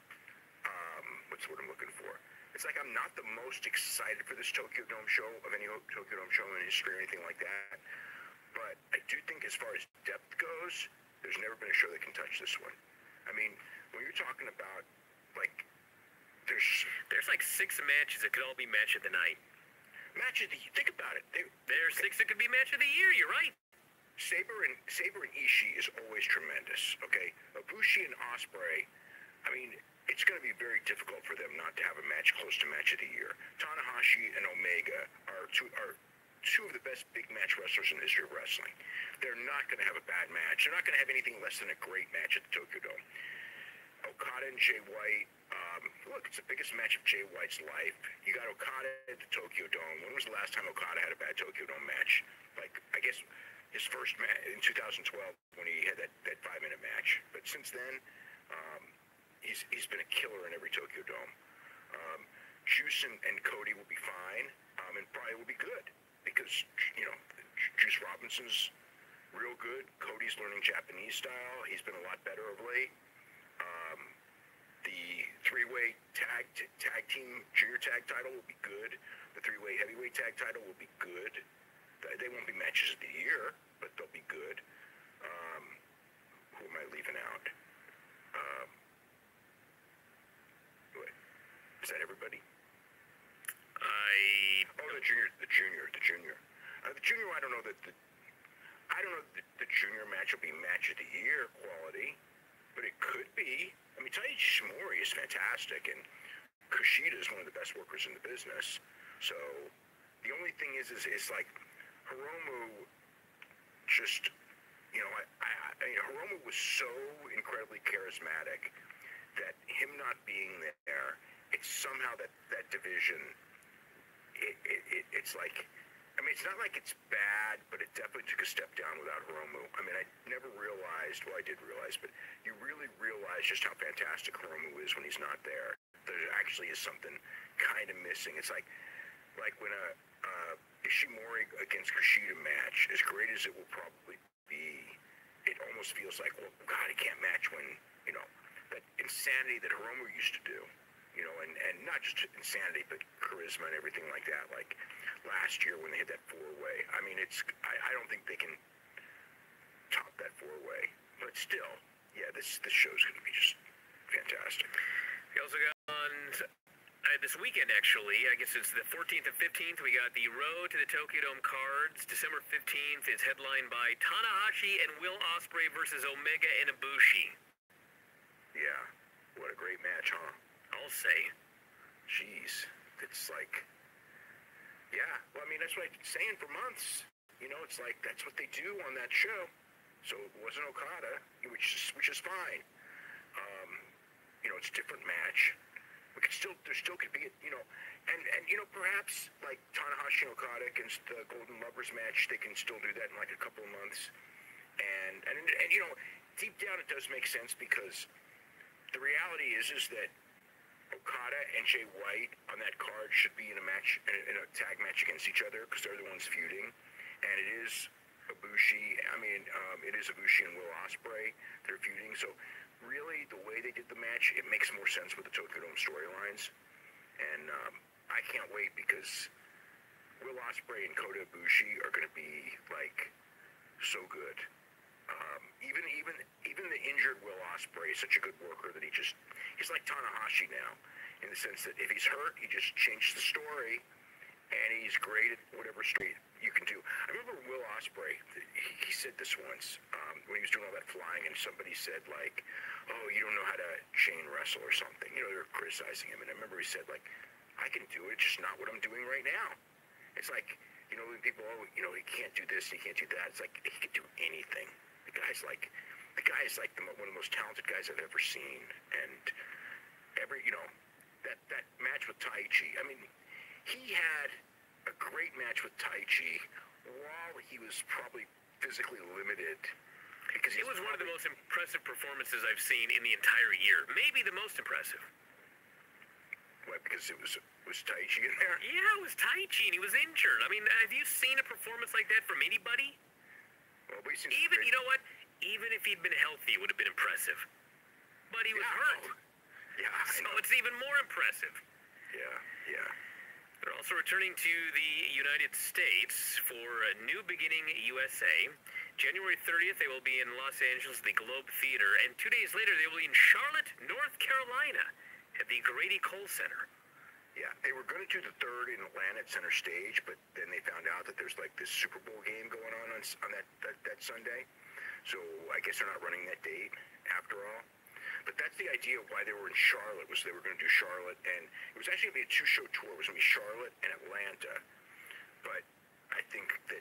What's the word I'm looking for? It's like I'm not the most excited for this Tokyo Dome show of any Tokyo Dome show in history or anything like that. But I do think as far as depth goes, there's never been a show that can touch this one. I mean, when you're talking about, like, there's like 6 matches that could all be match of the night. Match of the think about it. There's 6 that could be match of the year. You're right. Saber and Ishii is always tremendous. Okay, Ibushi and Ospreay. I mean, it's going to be very difficult for them not to have a match close to match of the year. Tanahashi and Omega are two of the best big match wrestlers in the history of wrestling. They're not going to have a bad match. They're not going to have anything less than a great match at the Tokyo Dome. Okada and Jay White. Look, it's the biggest match of Jay White's life. You got Okada at the Tokyo Dome. When was the last time Okada had a bad Tokyo Dome match? Like, I guess his first match in 2012 when he had that 5-minute match. But since then, he's been a killer in every Tokyo Dome. Juice and Cody will be fine, and probably will be good because, you know, Juice Robinson's real good. Cody's learning Japanese style. He's been a lot better of late. The 3-way tag team junior tag title will be good. The 3-way heavyweight tag title will be good. They won't be matches of the year, but they'll be good. Who am I leaving out? Is that everybody? The junior. The junior. I don't know that the junior match will be match of the year quality, but it could be. I mean, Taiji Shimori is fantastic, and Kushida is one of the best workers in the business. So the only thing is like Hiromu just, you know, Hiromu was so incredibly charismatic that him not being there, it's somehow that division. It's like, I mean, it's not like it's bad, but it definitely took a step down without Hiromu. I mean, I never realized, well, I did realize, but you really realize just how fantastic Hiromu is when he's not there. There actually is something kind of missing. It's like when a Ishimori against Kushida match, as great as it will probably be, it almost feels like, well, God, he can't match when, you know, that insanity that Hiromu used to do. You know, and not just insanity, but charisma and everything like that. Like last year when they had that 4-way. I mean, I don't think they can top that 4-way. But still, yeah, this show's going to be just fantastic. We also got on this weekend, actually, I guess it's the 14th and 15th, we got the Road to the Tokyo Dome cards. December 15th is headlined by Tanahashi and Will Ospreay versus Omega and Ibushi. Yeah, what a great match, huh? I'll say. Jeez, it's like, yeah, well, I mean, that's what I've been saying for months. You know, it's like, that's what they do on that show. So it wasn't Okada, which is fine. You know, it's a different match. There still could be, you know, and you know, perhaps like Tanahashi and Okada against the Golden Lovers match, they can still do that in like a couple of months. And you know, deep down it does make sense because the reality is that Okada and Jay White on that card should be in a match, in a tag match against each other because they're the ones feuding, and it is Ibushi. I mean, it is Ibushi and Will Ospreay. They're feuding, so really the way they did the match, it makes more sense with the Tokyo Dome storylines, and I can't wait because Will Ospreay and Kota Ibushi are going to be like so good. Even the injured Will Ospreay is such a good worker that he's like Tanahashi now, in the sense that if he's hurt, he just changes the story, and he's great at whatever street you can do. I remember Will Ospreay, he said this once when he was doing all that flying, and somebody said, like, oh, you don't know how to chain wrestle or something. You know, they were criticizing him, and I remember he said, like, I can do it, just not what I'm doing right now. It's like, you know, when people, oh, you know, he can't do this, he can't do that. It's like, he can do anything. The guy's like one of the most talented guys I've ever seen, and you know, that match with Tai Chi, I mean, he had a great match with Tai Chi while he was probably physically limited. Because it was one of the most impressive performances I've seen in the entire year. Maybe the most impressive. What, because it was Tai Chi in there? Yeah, it was Tai Chi and he was injured. I mean, have you seen a performance like that from anybody? Well, even, you know what? Even if he'd been healthy, it would have been impressive. But he was hurt. Yeah, so it's even more impressive. Yeah. They're also returning to the United States for a New Beginning USA. January 30th, they will be in Los Angeles, the Globe Theater, and 2 days later, they will be in Charlotte, North Carolina, at the Grady Cole Center. Yeah, they were going to do the third in Atlanta at Center Stage, but then they found out that there's like this Super Bowl game going on that Sunday. So I guess they're not running that date after all. But that's the idea of why they were in Charlotte, was they were going to do Charlotte, and it was actually going to be a two-show tour. It was going to be Charlotte and Atlanta. But I think that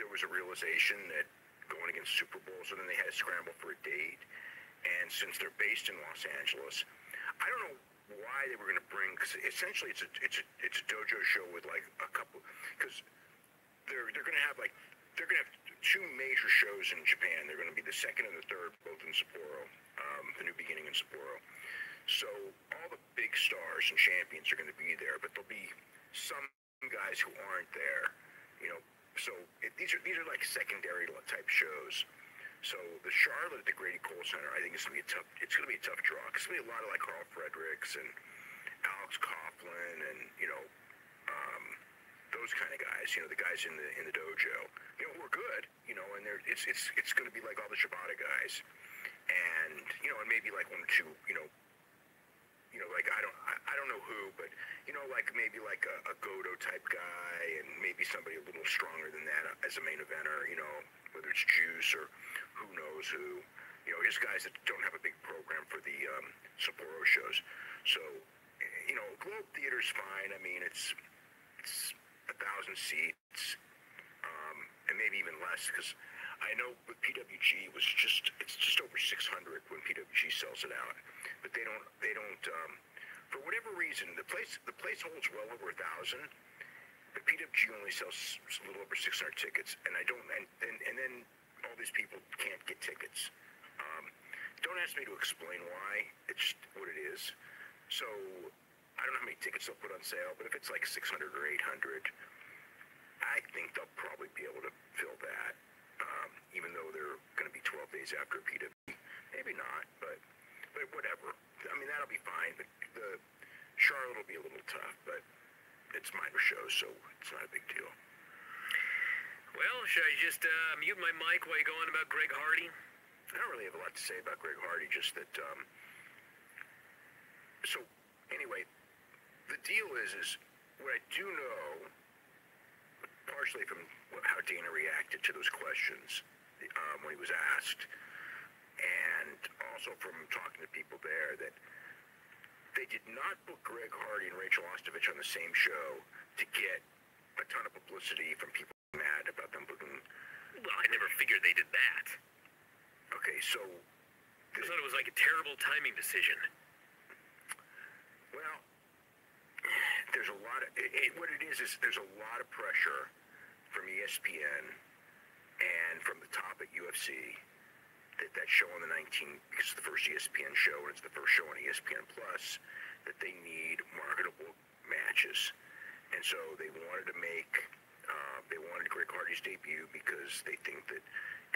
there was a realization that going against Super Bowl, so then they had to scramble for a date. And since they're based in Los Angeles, I don't know why they were going to bring, because essentially it's a dojo show with like a couple, because they're going to have two major shows in Japan. They're going to be the second and the third, both in Sapporo, the New Beginning in Sapporo. So all the big stars and champions are going to be there, but there'll be some guys who aren't there, you know. So these are like secondary type shows. So the Charlotte at the Grady Cole Center, I think it's going to be a tough draw. It's going to be a lot of like Carl Fredericks and Alex Coughlin and, you know, those kind of guys, you know, the guys in the dojo, you know, who are good, you know, and it's going to be like all the Shibata guys, and, you know, and maybe like one or two, you know, like I don't know who, but, you know, like maybe like a Goto type guy, and maybe somebody a little stronger than that as a main eventer, you know, whether it's Juice or who knows who, you know, just guys that don't have a big program for the Sapporo shows. So, you know, Globe Theater's fine. I mean, it's 1,000 seats, and maybe even less, because I know with PWG it's just over 600 when PWG sells it out, but they don't for whatever reason the place holds well over 1,000, but PWG only sells a little over 600 tickets, and then all these people can't get tickets. Don't ask me to explain why. It's just what it is. So I don't know how many tickets they'll put on sale, but if it's like 600 or 800, I think they'll probably be able to fill that, even though they're going to be 12 days after PWG. Maybe not, but whatever. I mean, that'll be fine. But the Charlotte will be a little tough, but it's minor shows, so it's not a big deal. Well, should I just mute my mic while you go on about Greg Hardy? I don't really have a lot to say about Greg Hardy, just that, so anyway, the deal is what I do know, partially from how Dana reacted to those questions when he was asked, and also from talking to people there, that they did not book Greg Hardy and Rachel Ostovich on the same show to get a ton of publicity from people mad about them booking. Well, I never figured they did that. Okay, so I thought it was like a terrible timing decision. Well, there's a lot of what it is there's a lot of pressure from ESPN and from the top at UFC that show on the 19th, because it's the first ESPN show and it's the first show on ESPN Plus, that they need marketable matches, and so they wanted Greg Hardy's debut because they think that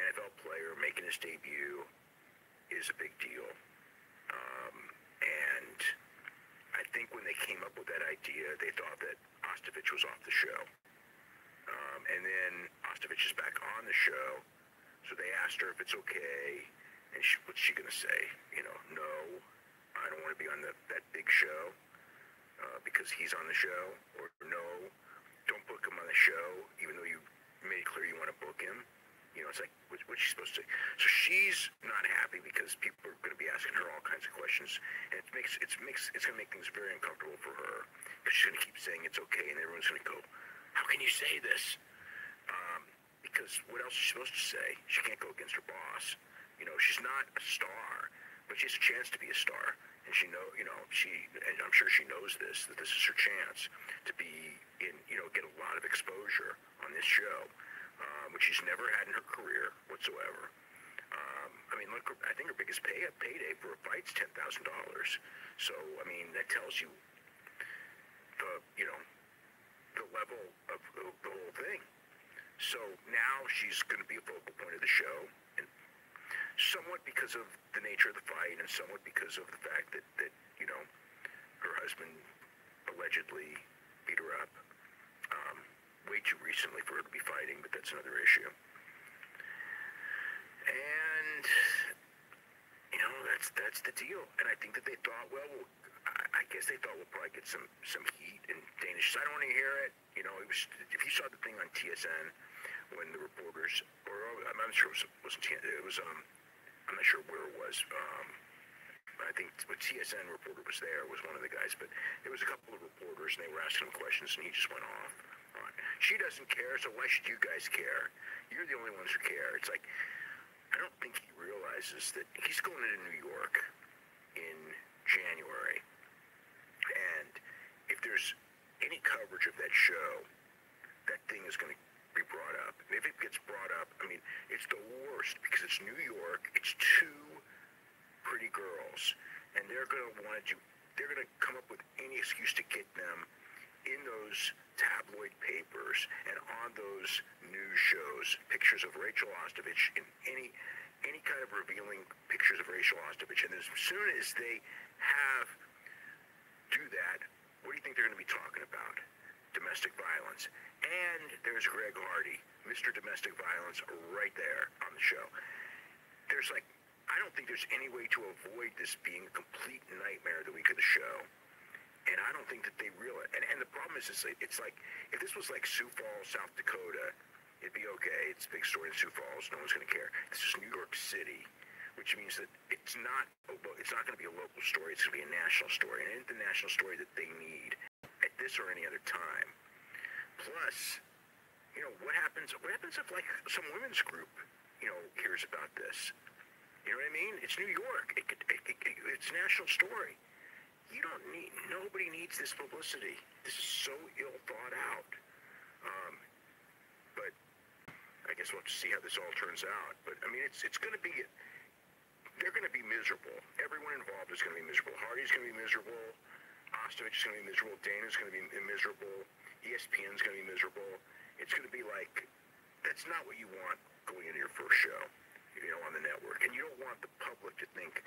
NFL player making his debut is a big deal, and I think when they came up with that idea, they thought that Ostovich was off the show. And then Ostovich is back on the show, so they asked her if it's okay, and what's she going to say? You know, no, I don't want to be on that big show because he's on the show, or no, she's not happy because people are going to be asking her all kinds of questions, and it's going to make things very uncomfortable for her because she's going to keep saying it's okay, and everyone's going to go, "How can you say this?" Because what else is she supposed to say? She can't go against her boss. She's not a star, but she has a chance to be a star, and and I'm sure she knows this, that this is her chance to be in, get a lot of exposure on this show, which she's never had in her career whatsoever. Look, I think her biggest payday for a fight's $10,000. So, that tells you the level of the whole thing. So now she's going to be a focal point of the show, and somewhat because of the nature of the fight, and somewhat because of the fact that her husband allegedly beat her up way too recently for her to be fighting, but that's another issue. And that's the deal. And I think that they thought, well, I guess they thought we'll probably get some heat in Danish. I don't want to hear it. It was, if you saw the thing on TSN when the reporters, or I'm not sure it wasn't TSN, it was I'm not sure where it was. I think the TSN reporter was there, was one of the guys, but there was a couple of reporters and they were asking him questions and he just went off on. She doesn't care, so why should you guys care? You're the only ones who care. It's like, I don't think he realizes that he's going into New York in January, and if there's any coverage of that show, that thing is going to be brought up. And if it gets brought up, it's the worst because it's New York. It's two pretty girls, and they're going to come up with any excuse to get them in those tabloid papers and on those news shows, pictures of Rachel Ostovich in any kind of revealing pictures of Rachel Ostovich. And as soon as they do that, what do you think they're going to be talking about? Domestic violence. And there's Greg Hardy, Mr. Domestic Violence, right there on the show. I don't think there's any way to avoid this being a complete nightmare the week of the show. And I don't think that they realize. And the problem is, it's like, if this was like Sioux Falls, South Dakota, it'd be okay. It's a big story in Sioux Falls. No one's going to care. This is New York City, which means that it's not going to be a local story. It's going to be a national story. And it's the national story that they need at this or any other time. Plus, what happens if, like, some women's group, hears about this? You know what I mean? It's New York. It's a national story. Nobody needs this publicity. This is so ill thought out. But I guess we'll have to see how this all turns out. But it's going to be, they're going to be miserable. Everyone involved is going to be miserable. Hardy's going to be miserable. Ostovich is going to be miserable. Dana's going to be miserable. ESPN's going to be miserable. It's going to be like, that's not what you want going into your first show, on the network. And you don't want the public to think,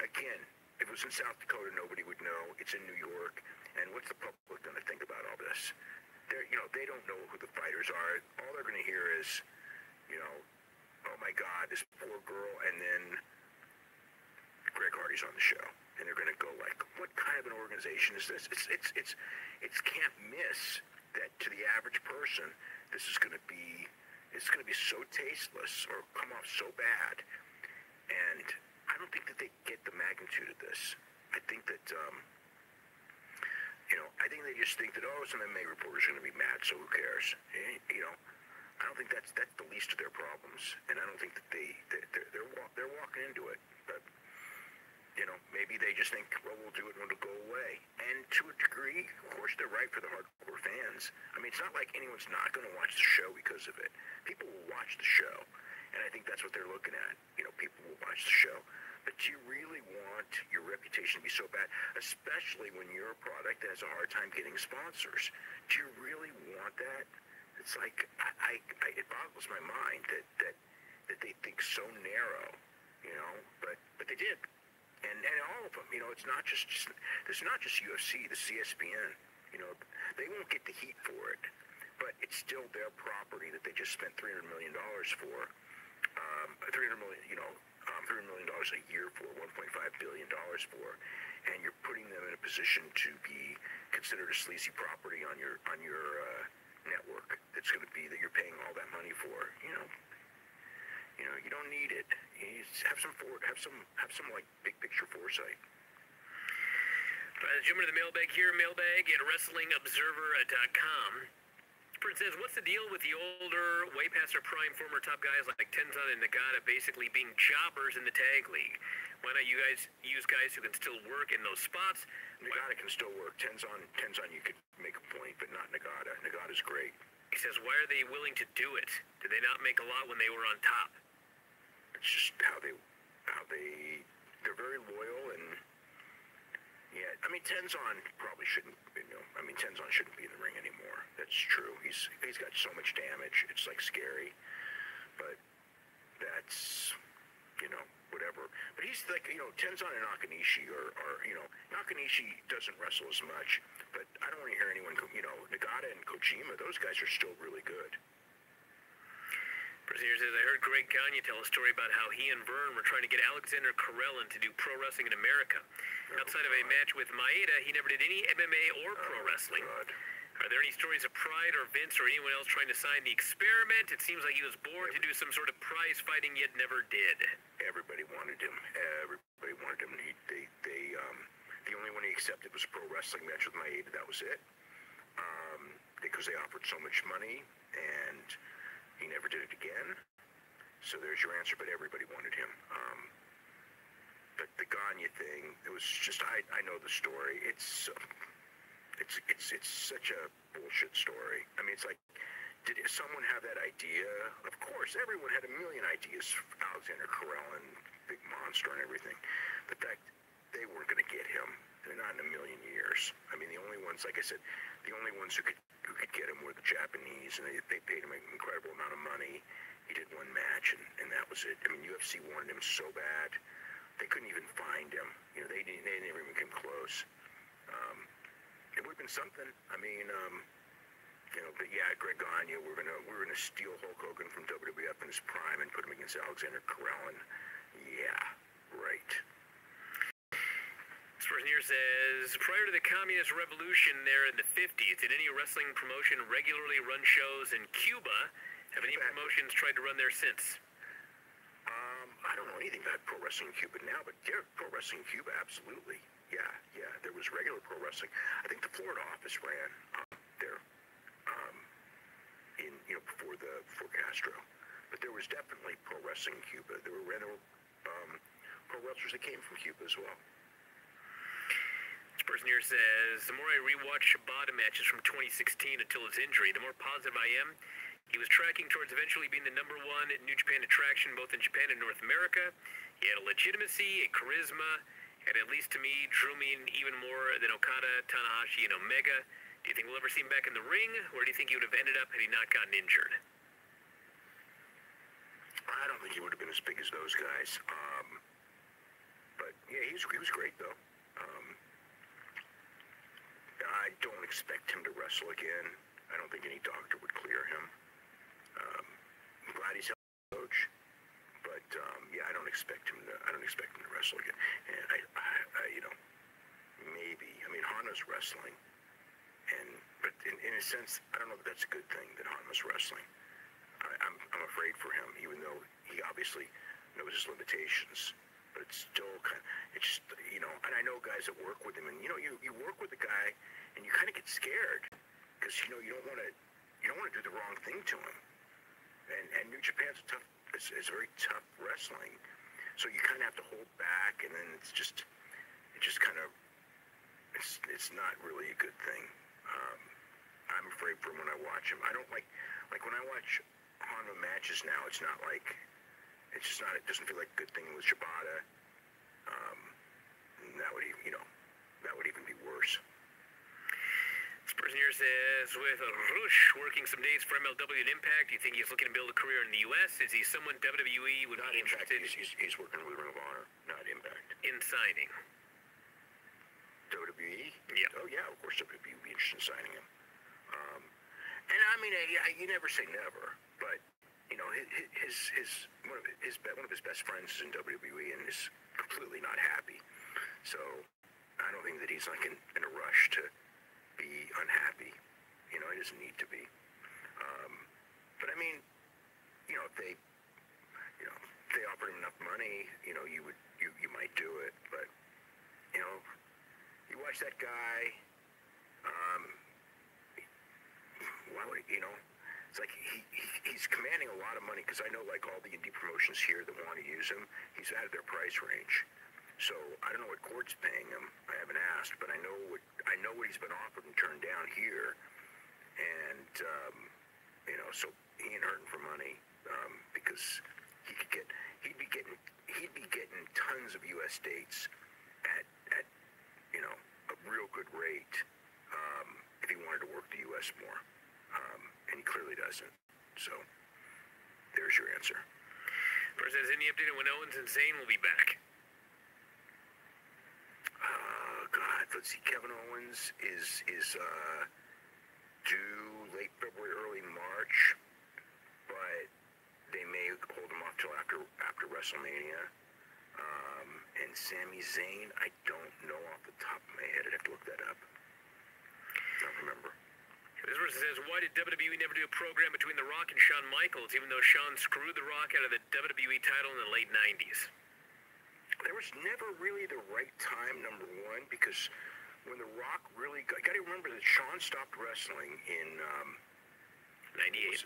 again, if it was in South Dakota, nobody would know. It's in New York. And what's the public going to think about all this? They don't know who the fighters are. All they're going to hear is, oh my God, this poor girl, and then Greg Hardy's on the show. And they're going to go like, what kind of an organization is this? It's can't miss that to the average person, this is going to be, it's going to be so tasteless or come off so bad. And I don't think that they get the magnitude of this. I think that, I think they just think that, some MMA reporters are going to be mad, so who cares? I don't think that's the least of their problems. And I don't think that they're walking into it. But, maybe they just think, well, we'll do it and it'll go away. And to a degree, of course, they're right for the hardcore fans. It's not like anyone's not going to watch the show because of it. People will watch the show. And I think that's what they're looking at. People will watch the show. But do you really want your reputation to be so bad, especially when you're a product that has a hard time getting sponsors? Do you really want that? It's like, it boggles my mind that they think so narrow, but they did. And all of them, it's not just UFC, the CSPN, they won't get the heat for it, but it's still their property that they just spent $300 million for, $300 million a year for, $1.5 billion for, and you're putting them in a position to be considered a sleazy property on your network. That's going to be that you're paying all that money for, You don't need it. Have some like big picture foresight. Jim to the mailbag here, mailbag at WrestlingObserver.com. It says, what's the deal with the older, way past their prime former top guys like Tenzan and Nagata basically being jobbers in the tag league? Why not you guys use guys who can still work in those spots? Nagata can still work. Tenzan, you could make a point, but not Nagata. Nagata's great. He says, why are they willing to do it? Did they not make a lot when they were on top? It's just how they're very loyal, and yeah, I mean Tenzan probably shouldn't. Tenzan shouldn't be in the ring anymore. That's true. He's got so much damage. It's like scary, but that's whatever. But he's like Tenzan and Nakanishi are Nakanishi doesn't wrestle as much, but I don't want to hear anyone Nagata and Kojima. Those guys are still really good. Here says, I heard Greg Gagne tell a story about how he and Vern were trying to get Alexander Karelin to do pro wrestling in America. Outside of a match with Maeda, he never did any MMA or pro wrestling. God. Are there any stories of Pride or Vince or anyone else trying to sign the experiment? It seems like he was born to do some sort of prize fighting, yet never did. Everybody wanted him. The only one he accepted was a pro wrestling match with Maeda. That was it. Because they offered so much money, and he never did it again. So there's your answer, but everybody wanted him. But the Gagne thing, it was just, I know the story. It's such a bullshit story. I mean, it's like, did someone have that idea? Of course, everyone had a million ideas for Alexander Karelin, big monster and everything. But they weren't going to get him. They're not in a million years. I mean, the only ones, like I said, the only ones who could get him were the Japanese, and they paid him an incredible amount of money. He did one match, and that was it. I mean, UFC wanted him so bad, they couldn't even find him. They never even came close. It would have been something. I mean, but yeah, Greg Gagne, we're gonna steal Hulk Hogan from WWF in his prime and put him against Alexander Karelin. Yeah, right. This person here says, prior to the Communist Revolution there in the 50s, did any wrestling promotion regularly run shows in Cuba? Have any promotions tried to run there since? I don't know anything about pro wrestling in Cuba now, but yeah, pro wrestling in Cuba, absolutely. Yeah, there was regular pro wrestling. I think the Florida office ran there before Castro. But there was definitely pro wrestling in Cuba. There were pro wrestlers that came from Cuba as well. This person here says, the more I rewatch Shibata matches from 2016 until his injury, the more positive I am. He was tracking towards eventually being the #1 New Japan attraction both in Japan and North America. He had a legitimacy, a charisma, and at least to me, drew me in even more than Okada, Tanahashi, and Omega. Do you think we'll ever see him back in the ring, or do you think he would have ended up had he not gotten injured? I don't think he would have been as big as those guys. But yeah, he was great though. I don't expect him to wrestle again. I don't think any doctor would clear him. I'm glad he's healthy, coach. But yeah, I don't expect him to wrestle again. And I maybe. I mean, Hana's wrestling, but in a sense, I don't know if that's a good thing that Hana's wrestling. I'm afraid for him, even though he obviously knows his limitations. But it's still and I know guys that work with him, and you work with the guy, and you kind of get scared because you don't want to do the wrong thing to him. And New Japan's it's very tough wrestling, so you kind of have to hold back, and then it's not really a good thing. I'm afraid for him when I watch him. I don't like when I watch Honma matches now. It doesn't feel like a good thing with Shibata. That would even be worse. This person here says, with Rush working some days for MLW and Impact, do you think he's looking to build a career in the U.S.? Is he someone WWE would not be interested? interested? He's working with Ring of Honor, not Impact. In signing? WWE? Yeah. Oh yeah, of course WWE would be interested in signing him. And I mean, you never say never, but one of his best friends is in WWE and is completely not happy. So I don't think that he's like in a rush to be unhappy. He doesn't need to be. But I mean, if they if they offered him enough money, you might do it. But you watch that guy. Why would it's like he's commanding a lot of money, because I know, like, all the indie promotions here that want to use him, he's out of their price range. So I don't know what Court's paying him. I haven't asked, but I know what he's been offered and turned down here, and so he ain't hurting for money, because he'd be getting tons of U.S. dates at a real good rate if he wanted to work the U.S. more. And he clearly doesn't. So, there's your answer. First, has any update on when Owens and Zayn will be back? God, let's see. Kevin Owens is due late February, early March, but they may hold him off till after WrestleMania. And Sami Zayn, I don't know off the top of my head. I'd have to look that up. I don't remember. This person says, why did WWE never do a program between The Rock and Shawn Michaels, even though Shawn screwed The Rock out of the WWE title in the late 90s? There was never really the right time, number one, because when The Rock really got to remember that Shawn stopped wrestling in 98.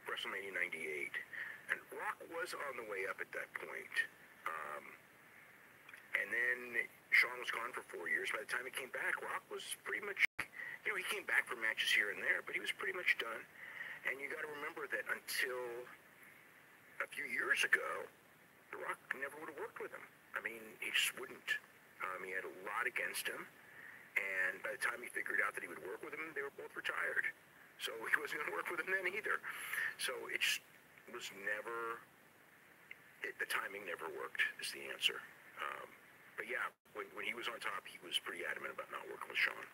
WrestleMania 98. And Rock was on the way up at that point. And then Shawn was gone for 4 years. By the time he came back, Rock was pretty much, he came back for matches here and there, but he was pretty much done. And you got to remember that until a few years ago, The Rock never would have worked with him. I mean, he just wouldn't. He had a lot against him. And by the time he figured out that he would work with him, they were both retired. So he wasn't going to work with him then either. So it just was never, the timing never worked is the answer. But yeah, when he was on top, he was pretty adamant about not working with Shawn.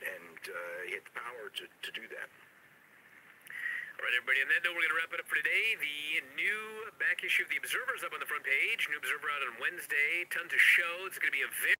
And he had the power to do that. All right, everybody, on that note, we're going to wrap it up for today. The new back issue of The Observer is up on the front page. New Observer out on Wednesday. Tons of shows. It's going to be a very